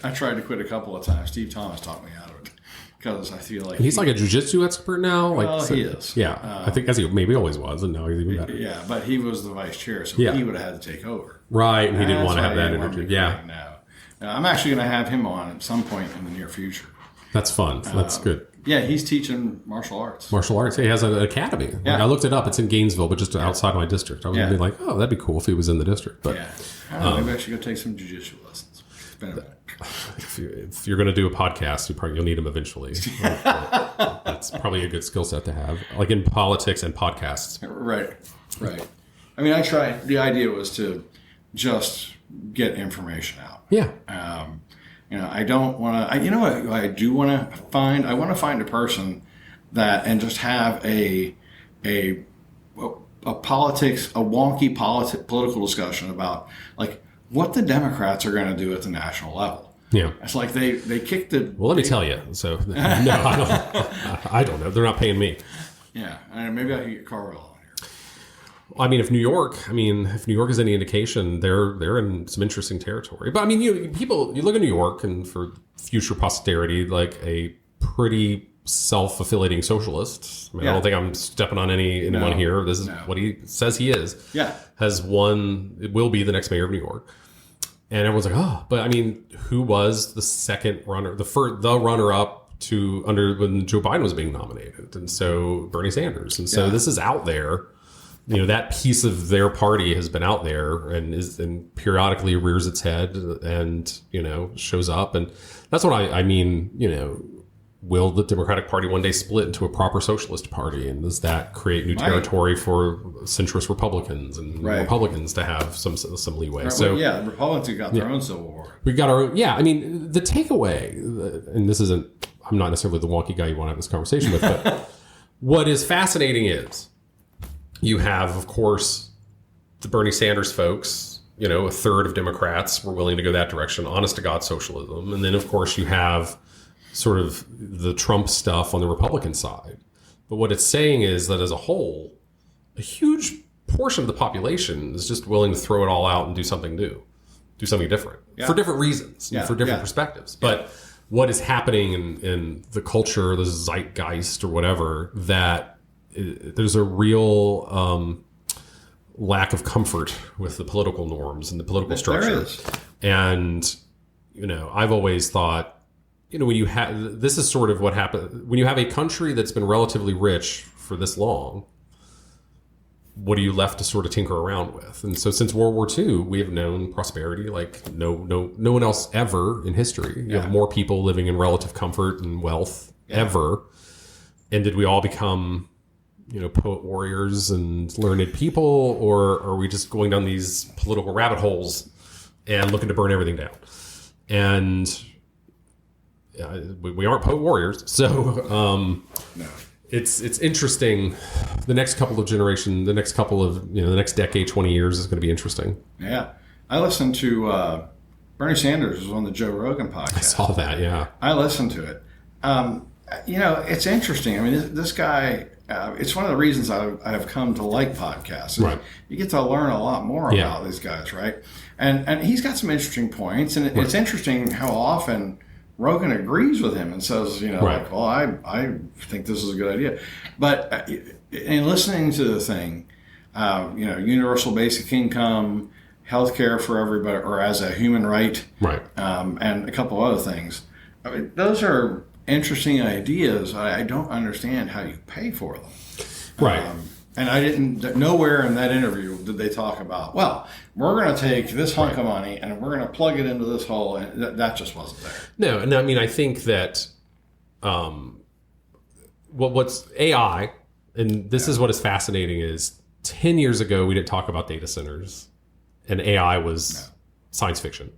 [SPEAKER 1] I tried to quit a couple of times. Steve Thomas talked me out of it because I feel like
[SPEAKER 2] he's like a jiu-jitsu expert now.
[SPEAKER 1] He is.
[SPEAKER 2] Yeah, I think as he maybe always was, and now he's even better.
[SPEAKER 1] Yeah, but he was the vice chair, so he would have had to take over.
[SPEAKER 2] Right, and he didn't want to have that energy. Yeah.
[SPEAKER 1] I'm actually going to have him on at some point in the near future.
[SPEAKER 2] That's fun. That's good.
[SPEAKER 1] Yeah, he's teaching martial arts.
[SPEAKER 2] Martial arts. He has an academy.
[SPEAKER 1] Yeah.
[SPEAKER 2] I looked it up. It's in Gainesville, but just outside my district. I was going to be like, oh, that'd be cool if he was in the district. But
[SPEAKER 1] maybe I should go take some jiu-jitsu lessons. It's been a minute.
[SPEAKER 2] If you're going to do a podcast, you'll need them eventually. That's probably a good skill set to have, like in politics and podcasts.
[SPEAKER 1] Right. I mean, I tried. The idea was to just get information out.
[SPEAKER 2] Yeah.
[SPEAKER 1] I don't want to. You know what I do want to find? I want to find a person and just have a wonky political discussion about like what the Democrats are going to do at the national level.
[SPEAKER 2] Yeah,
[SPEAKER 1] it's like they kicked the.
[SPEAKER 2] Well, let me tell you. So no, I don't know. They're not paying me.
[SPEAKER 1] Yeah, maybe I can get Carl on here.
[SPEAKER 2] I mean, if New York is any indication, they're in some interesting territory. But I mean, you look at New York, and for future posterity, like a pretty self-affiliating socialist. I don't think I'm stepping on anyone here. This is what he says he is.
[SPEAKER 1] Yeah,
[SPEAKER 2] it will be the next mayor of New York. And everyone's like, oh, but I mean, who was the second runner, the runner-up when Joe Biden was being nominated? And so Bernie Sanders. And so this is out there. That piece of their party has been out there and periodically rears its head and, shows up. And that's what I mean, will the Democratic Party one day split into a proper socialist party? And does that create new territory for centrist Republicans and Republicans to have some leeway?
[SPEAKER 1] Right,
[SPEAKER 2] so
[SPEAKER 1] the Republicans got their own civil war.
[SPEAKER 2] We got our own. Yeah, I mean, the takeaway, and this isn't, I'm not necessarily the wonky guy you want to have this conversation with, but what is fascinating is you have, of course, the Bernie Sanders folks, a third of Democrats were willing to go that direction, honest to God socialism. And then, of course, you have sort of the Trump stuff on the Republican side. But what it's saying is that as a whole, a huge portion of the population is just willing to throw it all out and do something new, do something different for different reasons, for different perspectives. But what is happening in the culture, the zeitgeist or whatever, that there's a real lack of comfort with the political norms and the political structure.
[SPEAKER 1] There is.
[SPEAKER 2] And, I've always thought, when this is sort of what happened when you have a country that's been relatively rich for this long. What are you left to sort of tinker around with? And so since World War II, we have known prosperity like no one else ever in history. You have more people living in relative comfort and wealth ever. And did we all become, poet warriors and learned people, or are we just going down these political rabbit holes and looking to burn everything down? And we aren't poet warriors, so it's interesting. The next couple of generations, the next decade, 20 years is going to be interesting. Yeah,
[SPEAKER 1] I listened to Bernie Sanders was on the Joe Rogan podcast.
[SPEAKER 2] I saw that. Yeah,
[SPEAKER 1] I listened to it. It's interesting. I mean, this guy. It's one of the reasons I've come to like podcasts.
[SPEAKER 2] Right.
[SPEAKER 1] You get to learn a lot more about these guys, right? And he's got some interesting points, and it's interesting how often Rogan agrees with him and says, like, well, I think this is a good idea. But in listening to the thing, universal basic income, healthcare for everybody, or as a human right, and a couple other things. I mean, those are interesting ideas. I don't understand how you pay for them.
[SPEAKER 2] Right.
[SPEAKER 1] And I didn't, nowhere in that interview did they talk about, well, we're going to take this hunk of money and we're going to plug it into this hole. And that just wasn't there.
[SPEAKER 2] No, and I mean, I think that what's AI, and this is what is fascinating, is 10 years ago, we didn't talk about data centers and AI was science fiction.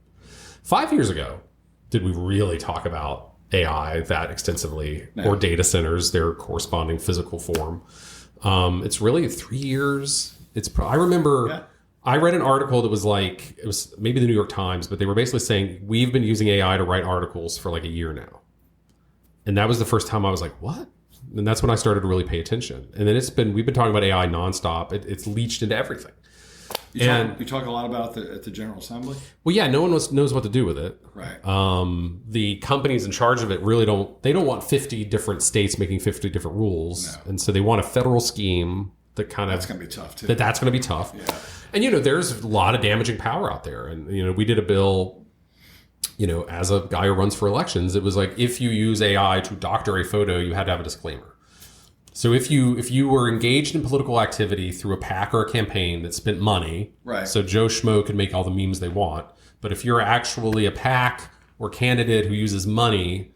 [SPEAKER 2] 5 years ago, did we really talk about AI that extensively, or data centers, their corresponding physical form? It's really 3 years. I remember I read an article that was like, it was maybe the New York Times, but they were basically saying we've been using AI to write articles for like a year now. And that was the first time I was like, what? And that's when I started to really pay attention. And then we've been talking about AI nonstop. It's leached into everything.
[SPEAKER 1] You talk a lot about it at the General Assembly?
[SPEAKER 2] Well, yeah, no one knows what to do with it.
[SPEAKER 1] Right.
[SPEAKER 2] The companies in charge of it really don't want 50 different states making 50 different rules. No. And so they want a federal scheme that
[SPEAKER 1] that's going to be tough, too.
[SPEAKER 2] That's going to be tough.
[SPEAKER 1] Yeah.
[SPEAKER 2] And, there's a lot of damaging power out there. And, we did a bill, as a guy who runs for elections, it was like, if you use AI to doctor a photo, you had to have a disclaimer. So if you were engaged in political activity through a PAC or a campaign that spent money, so Joe Schmo could make all the memes they want, but if you're actually a PAC or candidate who uses money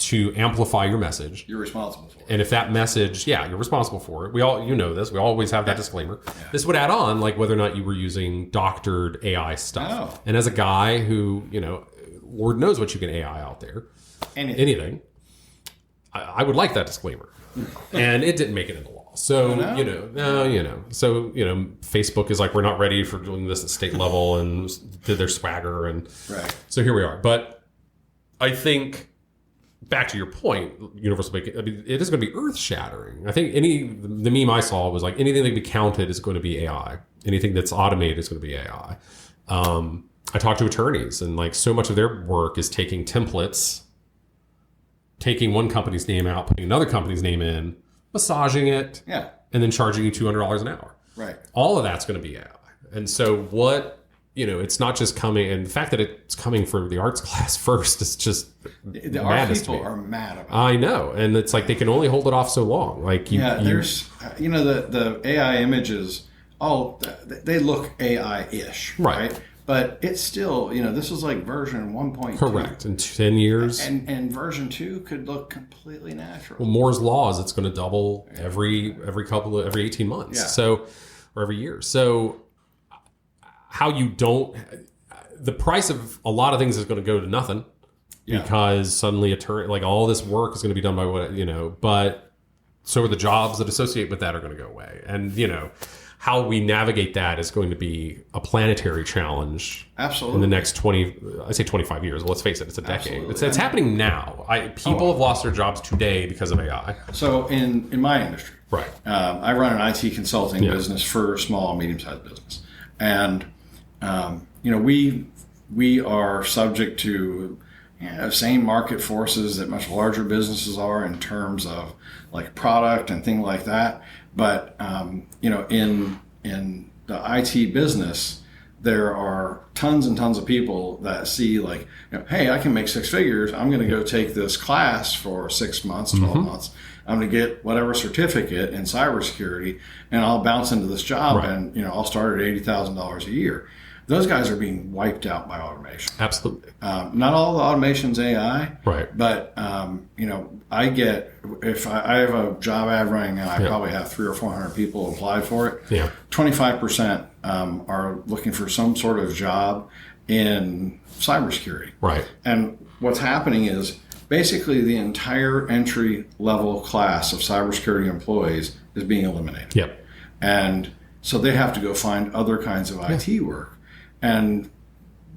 [SPEAKER 2] to amplify your message.
[SPEAKER 1] You're responsible for it.
[SPEAKER 2] And if that message, you're responsible for it. We all, this, we always have that disclaimer. Yeah. This would add on like whether or not you were using doctored AI stuff. And as a guy who, Lord knows what you can AI out there. Anything. I would like that disclaimer. And it didn't make it into law. So, so, Facebook is like, we're not ready for doing this at state level and did their swagger. And so here we are. But I think, back to your point, universal basic, it is going to be earth shattering. I think the meme I saw was like anything that can be counted is going to be AI. Anything that's automated is going to be AI. I talked to attorneys and like so much of their work is taking templates, taking one company's name out, putting another company's name in, massaging it, and then charging you $200 an hour.
[SPEAKER 1] Right.
[SPEAKER 2] All of that's going to be AI. And so it's not just coming, and the fact that it's coming from the arts class first is just
[SPEAKER 1] our people are mad about it.
[SPEAKER 2] I know, and it's like they can only hold it off so long. Like
[SPEAKER 1] there's the AI images. They look AI-ish, right? But it's still, this is like version 1.2.
[SPEAKER 2] Correct. In 10 years.
[SPEAKER 1] And version 2 could look completely natural.
[SPEAKER 2] Well, Moore's Law is it's going to double every 18 months. Yeah. So, or every year. So, the price of a lot of things is going to go to nothing because suddenly all this work is going to be done by but so are the jobs that associate with that are going to go away. And, how we navigate that is going to be a planetary challenge.
[SPEAKER 1] Absolutely.
[SPEAKER 2] In the next 25 years. Well, let's face it, it's a decade. It's happening now. People have lost their jobs today because of AI.
[SPEAKER 1] So in my industry,
[SPEAKER 2] right?
[SPEAKER 1] I run an IT consulting business for small, medium-sized business. And, we are subject to same market forces that much larger businesses are in terms of like product and things like that. But, in the IT business, there are tons and tons of people that see like, hey, I can make six figures. I'm going to go take this class for 6 months, 12 months. I'm going to get whatever certificate in cybersecurity and I'll bounce into this job and, I'll start at $80,000 a year. Those guys are being wiped out by automation.
[SPEAKER 2] Absolutely.
[SPEAKER 1] Not all the automation's AI.
[SPEAKER 2] Right.
[SPEAKER 1] But, if I have a job ad running and I probably have 300 or 400 people apply for it, 25% are looking for some sort of job in cybersecurity.
[SPEAKER 2] Right.
[SPEAKER 1] And what's happening is basically the entire entry level class of cybersecurity employees is being eliminated.
[SPEAKER 2] Yep.
[SPEAKER 1] And so they have to go find other kinds of IT work. And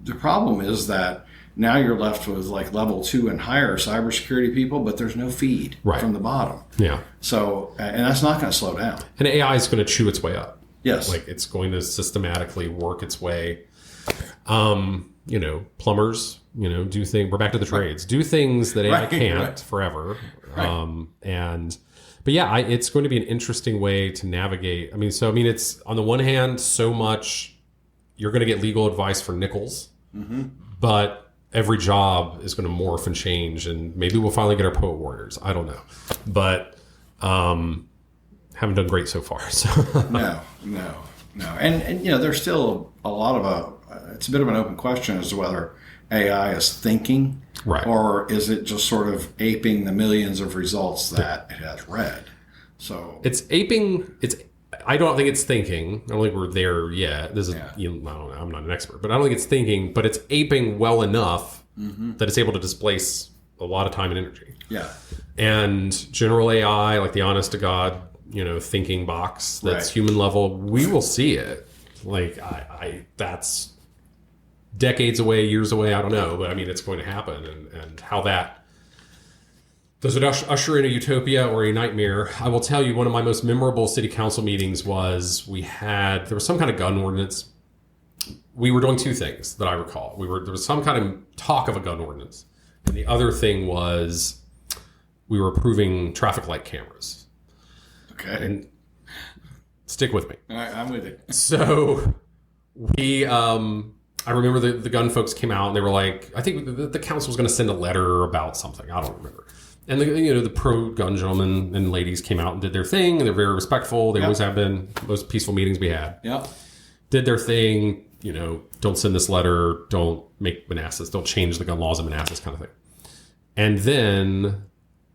[SPEAKER 1] the problem is that now you're left with like level 2 and higher cybersecurity people, but there's no feed from the bottom.
[SPEAKER 2] Yeah.
[SPEAKER 1] So, and that's not going to slow down.
[SPEAKER 2] And AI is going to chew its way up.
[SPEAKER 1] Yes.
[SPEAKER 2] Like it's going to systematically work its way. Plumbers, do things. We're back to the trades. Do things that AI can't forever. Right. But it's going to be an interesting way to navigate. It's on the one hand, so much you're going to get legal advice for nickels, but every job is going to morph and change, and maybe we'll finally get our poet warriors. I don't know, but haven't done great so far. So
[SPEAKER 1] no. And there's still a lot of it's a bit of an open question as to whether AI is thinking, or is it just sort of aping the millions of results that it has read? So
[SPEAKER 2] it's aping. I don't think it's thinking. I don't think we're there yet. This is, I don't know. I'm not an expert, but I don't think it's thinking. But it's aping well enough that it's able to displace a lot of time and energy.
[SPEAKER 1] Yeah.
[SPEAKER 2] And general AI, like the honest to God, thinking box that's human level, we will see it. Like that's decades away, years away. I don't know, but it's going to happen, and how that. Does it usher in a utopia or a nightmare? I will tell you, one of my most memorable city council meetings was there was some kind of gun ordinance. We were doing two things that I recall. There was some kind of talk of a gun ordinance. And the other thing was we were approving traffic light cameras.
[SPEAKER 1] Okay.
[SPEAKER 2] And stick with me.
[SPEAKER 1] All right, I'm with you.
[SPEAKER 2] So I remember the gun folks came out and they were like, I think the council was going to send a letter about something. I don't remember. And the pro-gun gentlemen and ladies came out and did their thing. And they're very respectful. They always have been. Most peaceful meetings we had.
[SPEAKER 1] Yeah.
[SPEAKER 2] Did their thing. Don't send this letter. Don't make Manassas. Don't change the gun laws in Manassas, kind of thing. And then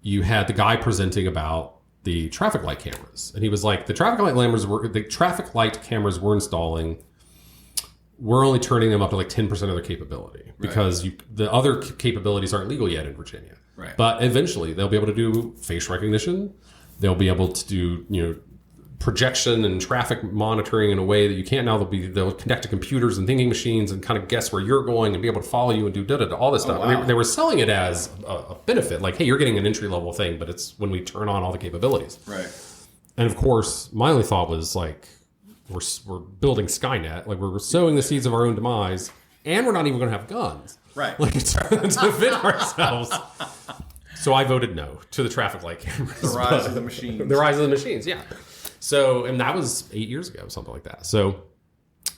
[SPEAKER 2] you had the guy presenting about the traffic light cameras. And he was like, the traffic light cameras we're installing, we're only turning them up to like 10% of their capability because the other capabilities aren't legal yet in Virginia.
[SPEAKER 1] Right.
[SPEAKER 2] But eventually they'll be able to do face recognition. They'll be able to do, projection and traffic monitoring in a way that you can't now. They'll connect to computers and thinking machines and kind of guess where you're going and be able to follow you and do all this stuff.
[SPEAKER 1] Wow.
[SPEAKER 2] And they were selling it as a benefit, like, hey, you're getting an entry level thing, but it's when we turn on all the capabilities.
[SPEAKER 1] Right.
[SPEAKER 2] And of course, my only thought was like, we're building Skynet, like we're sowing the seeds of our own demise, and we're not even going to have guns,
[SPEAKER 1] right?
[SPEAKER 2] Like to fit ourselves. So I voted no to the traffic light cameras.
[SPEAKER 1] The rise of the machines.
[SPEAKER 2] The rise of the machines, yeah. So, and that was 8 years ago, something like that. So,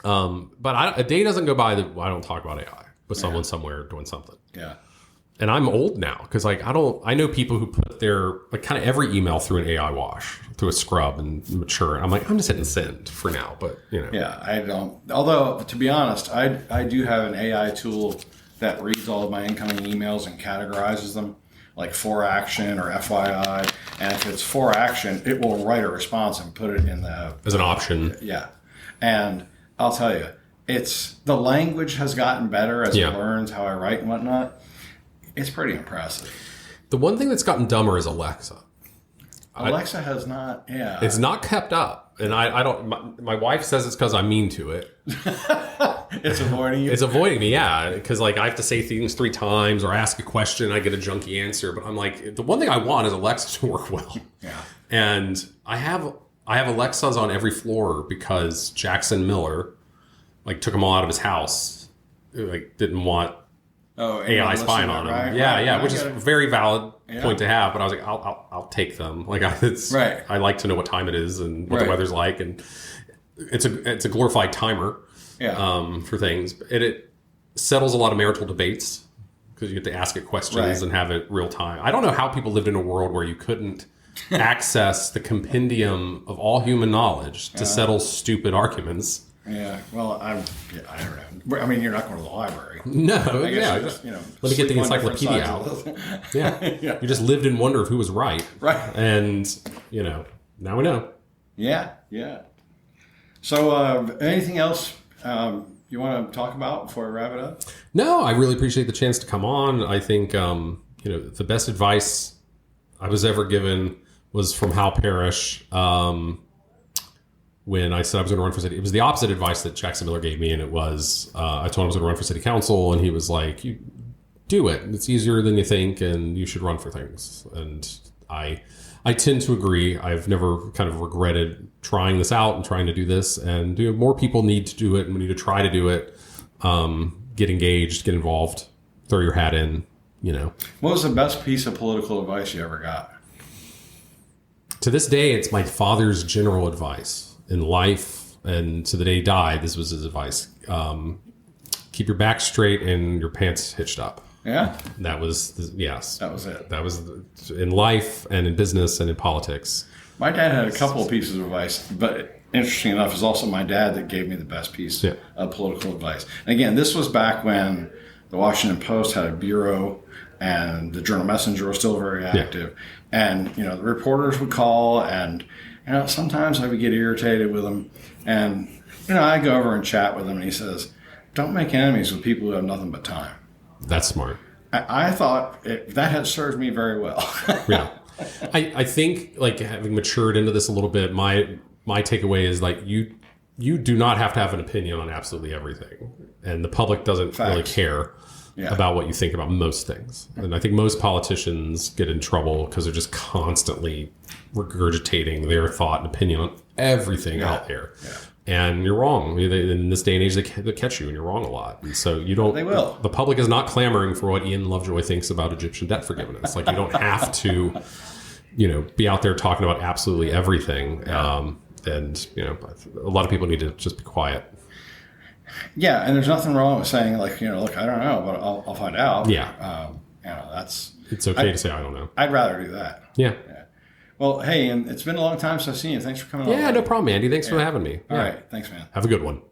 [SPEAKER 2] but a day doesn't go by that I don't talk about AI with someone somewhere doing something.
[SPEAKER 1] Yeah.
[SPEAKER 2] And I'm old now because like I know people who put their like kind of every email through an AI wash, through a scrub and mature. I'm like, I'm just hitting send for now, but
[SPEAKER 1] Yeah, I don't. Although to be honest, I do have an AI tool that reads all of my incoming emails and categorizes them, like for action or FYI. And if it's for action, it will write a response and put it in the
[SPEAKER 2] as an option.
[SPEAKER 1] Yeah, and I'll tell you, the language has gotten better as it learns how I write and whatnot. It's pretty impressive.
[SPEAKER 2] The one thing that's gotten dumber is Alexa.
[SPEAKER 1] Alexa has not,
[SPEAKER 2] It's not kept up. And I don't, my wife says it's because I'm mean to it.
[SPEAKER 1] It's avoiding you?
[SPEAKER 2] It's avoiding me, yeah. Because like I have to say things 3 times or ask a question, I get a junky answer. But I'm like, the one thing I want is Alexa to work well.
[SPEAKER 1] Yeah.
[SPEAKER 2] And I have Alexas on every floor because Jackson Miller, like, took them all out of his house. Like, didn't want AI spying on him.
[SPEAKER 1] Right?
[SPEAKER 2] Yeah, which is a very valid point to have. But I was like, I'll take them. Like, I like to know what time it is and what the weather's like, and it's a glorified timer for things. It settles a lot of marital debates because you get to ask it questions and have it real time. I don't know how people lived in a world where you couldn't access the compendium of all human knowledge to settle stupid arguments.
[SPEAKER 1] Yeah, well, I don't know. I mean, you're not going to the library.
[SPEAKER 2] No,
[SPEAKER 1] just,
[SPEAKER 2] let me get the encyclopedia out. Yeah, you just lived in wonder of who was right.
[SPEAKER 1] Right.
[SPEAKER 2] And, now we know.
[SPEAKER 1] Yeah. So, anything else you want to talk about before I wrap it up?
[SPEAKER 2] No, I really appreciate the chance to come on. I think, the best advice I was ever given was from Hal Parrish. When I said I was going to run for city, it was the opposite advice that Jackson Miller gave me. And it was, I told him I was going to run for city council, and he was like, you do it. It's easier than you think, and you should run for things. And I tend to agree. I've never kind of regretted trying this out and trying to do this, and more people need to do it, and we need to try to do it. Get engaged, get involved, throw your hat in,
[SPEAKER 1] What was the best piece of political advice you ever got?
[SPEAKER 2] To this day, it's my father's general advice in life, and to the day he died, this was his advice. Keep your back straight and your pants hitched up.
[SPEAKER 1] Yeah?
[SPEAKER 2] That was, yes.
[SPEAKER 1] That was it.
[SPEAKER 2] That was in life and in business and in politics.
[SPEAKER 1] My dad had a couple of pieces of advice, but interesting enough, it's also my dad that gave me the best piece of political advice. And again, this was back when the Washington Post had a bureau and the Journal Messenger was still very active. And, the reporters would call, and sometimes I would get irritated with him, and I go over and chat with him, and he says, "Don't make enemies with people who have nothing but time."
[SPEAKER 2] That's smart.
[SPEAKER 1] I thought that had served me very well.
[SPEAKER 2] Yeah, I think like having matured into this a little bit, my takeaway is like you do not have to have an opinion on absolutely everything, and the public doesn't really care about what you think about most things. And I think most politicians get in trouble because they're just constantly regurgitating their thought and opinion on everything out there. Yeah. And you're wrong. In this day and age, they catch you, and you're wrong a lot. And so you don't.
[SPEAKER 1] They will.
[SPEAKER 2] The public is not clamoring for what Ian Lovejoy thinks about Egyptian debt forgiveness. Like, you don't have to, be out there talking about absolutely everything. Yeah. And a lot of people need to just be quiet.
[SPEAKER 1] Yeah, and there's nothing wrong with saying like, look, I don't know, but I'll find out.
[SPEAKER 2] Yeah. It's okay to say I don't know.
[SPEAKER 1] I'd rather do that.
[SPEAKER 2] Yeah.
[SPEAKER 1] Well, hey, and it's been a long time since I've seen you. Thanks for coming on.
[SPEAKER 2] Yeah, no problem, Andy. Thanks for having me.
[SPEAKER 1] All right. Thanks, man.
[SPEAKER 2] Have a good one.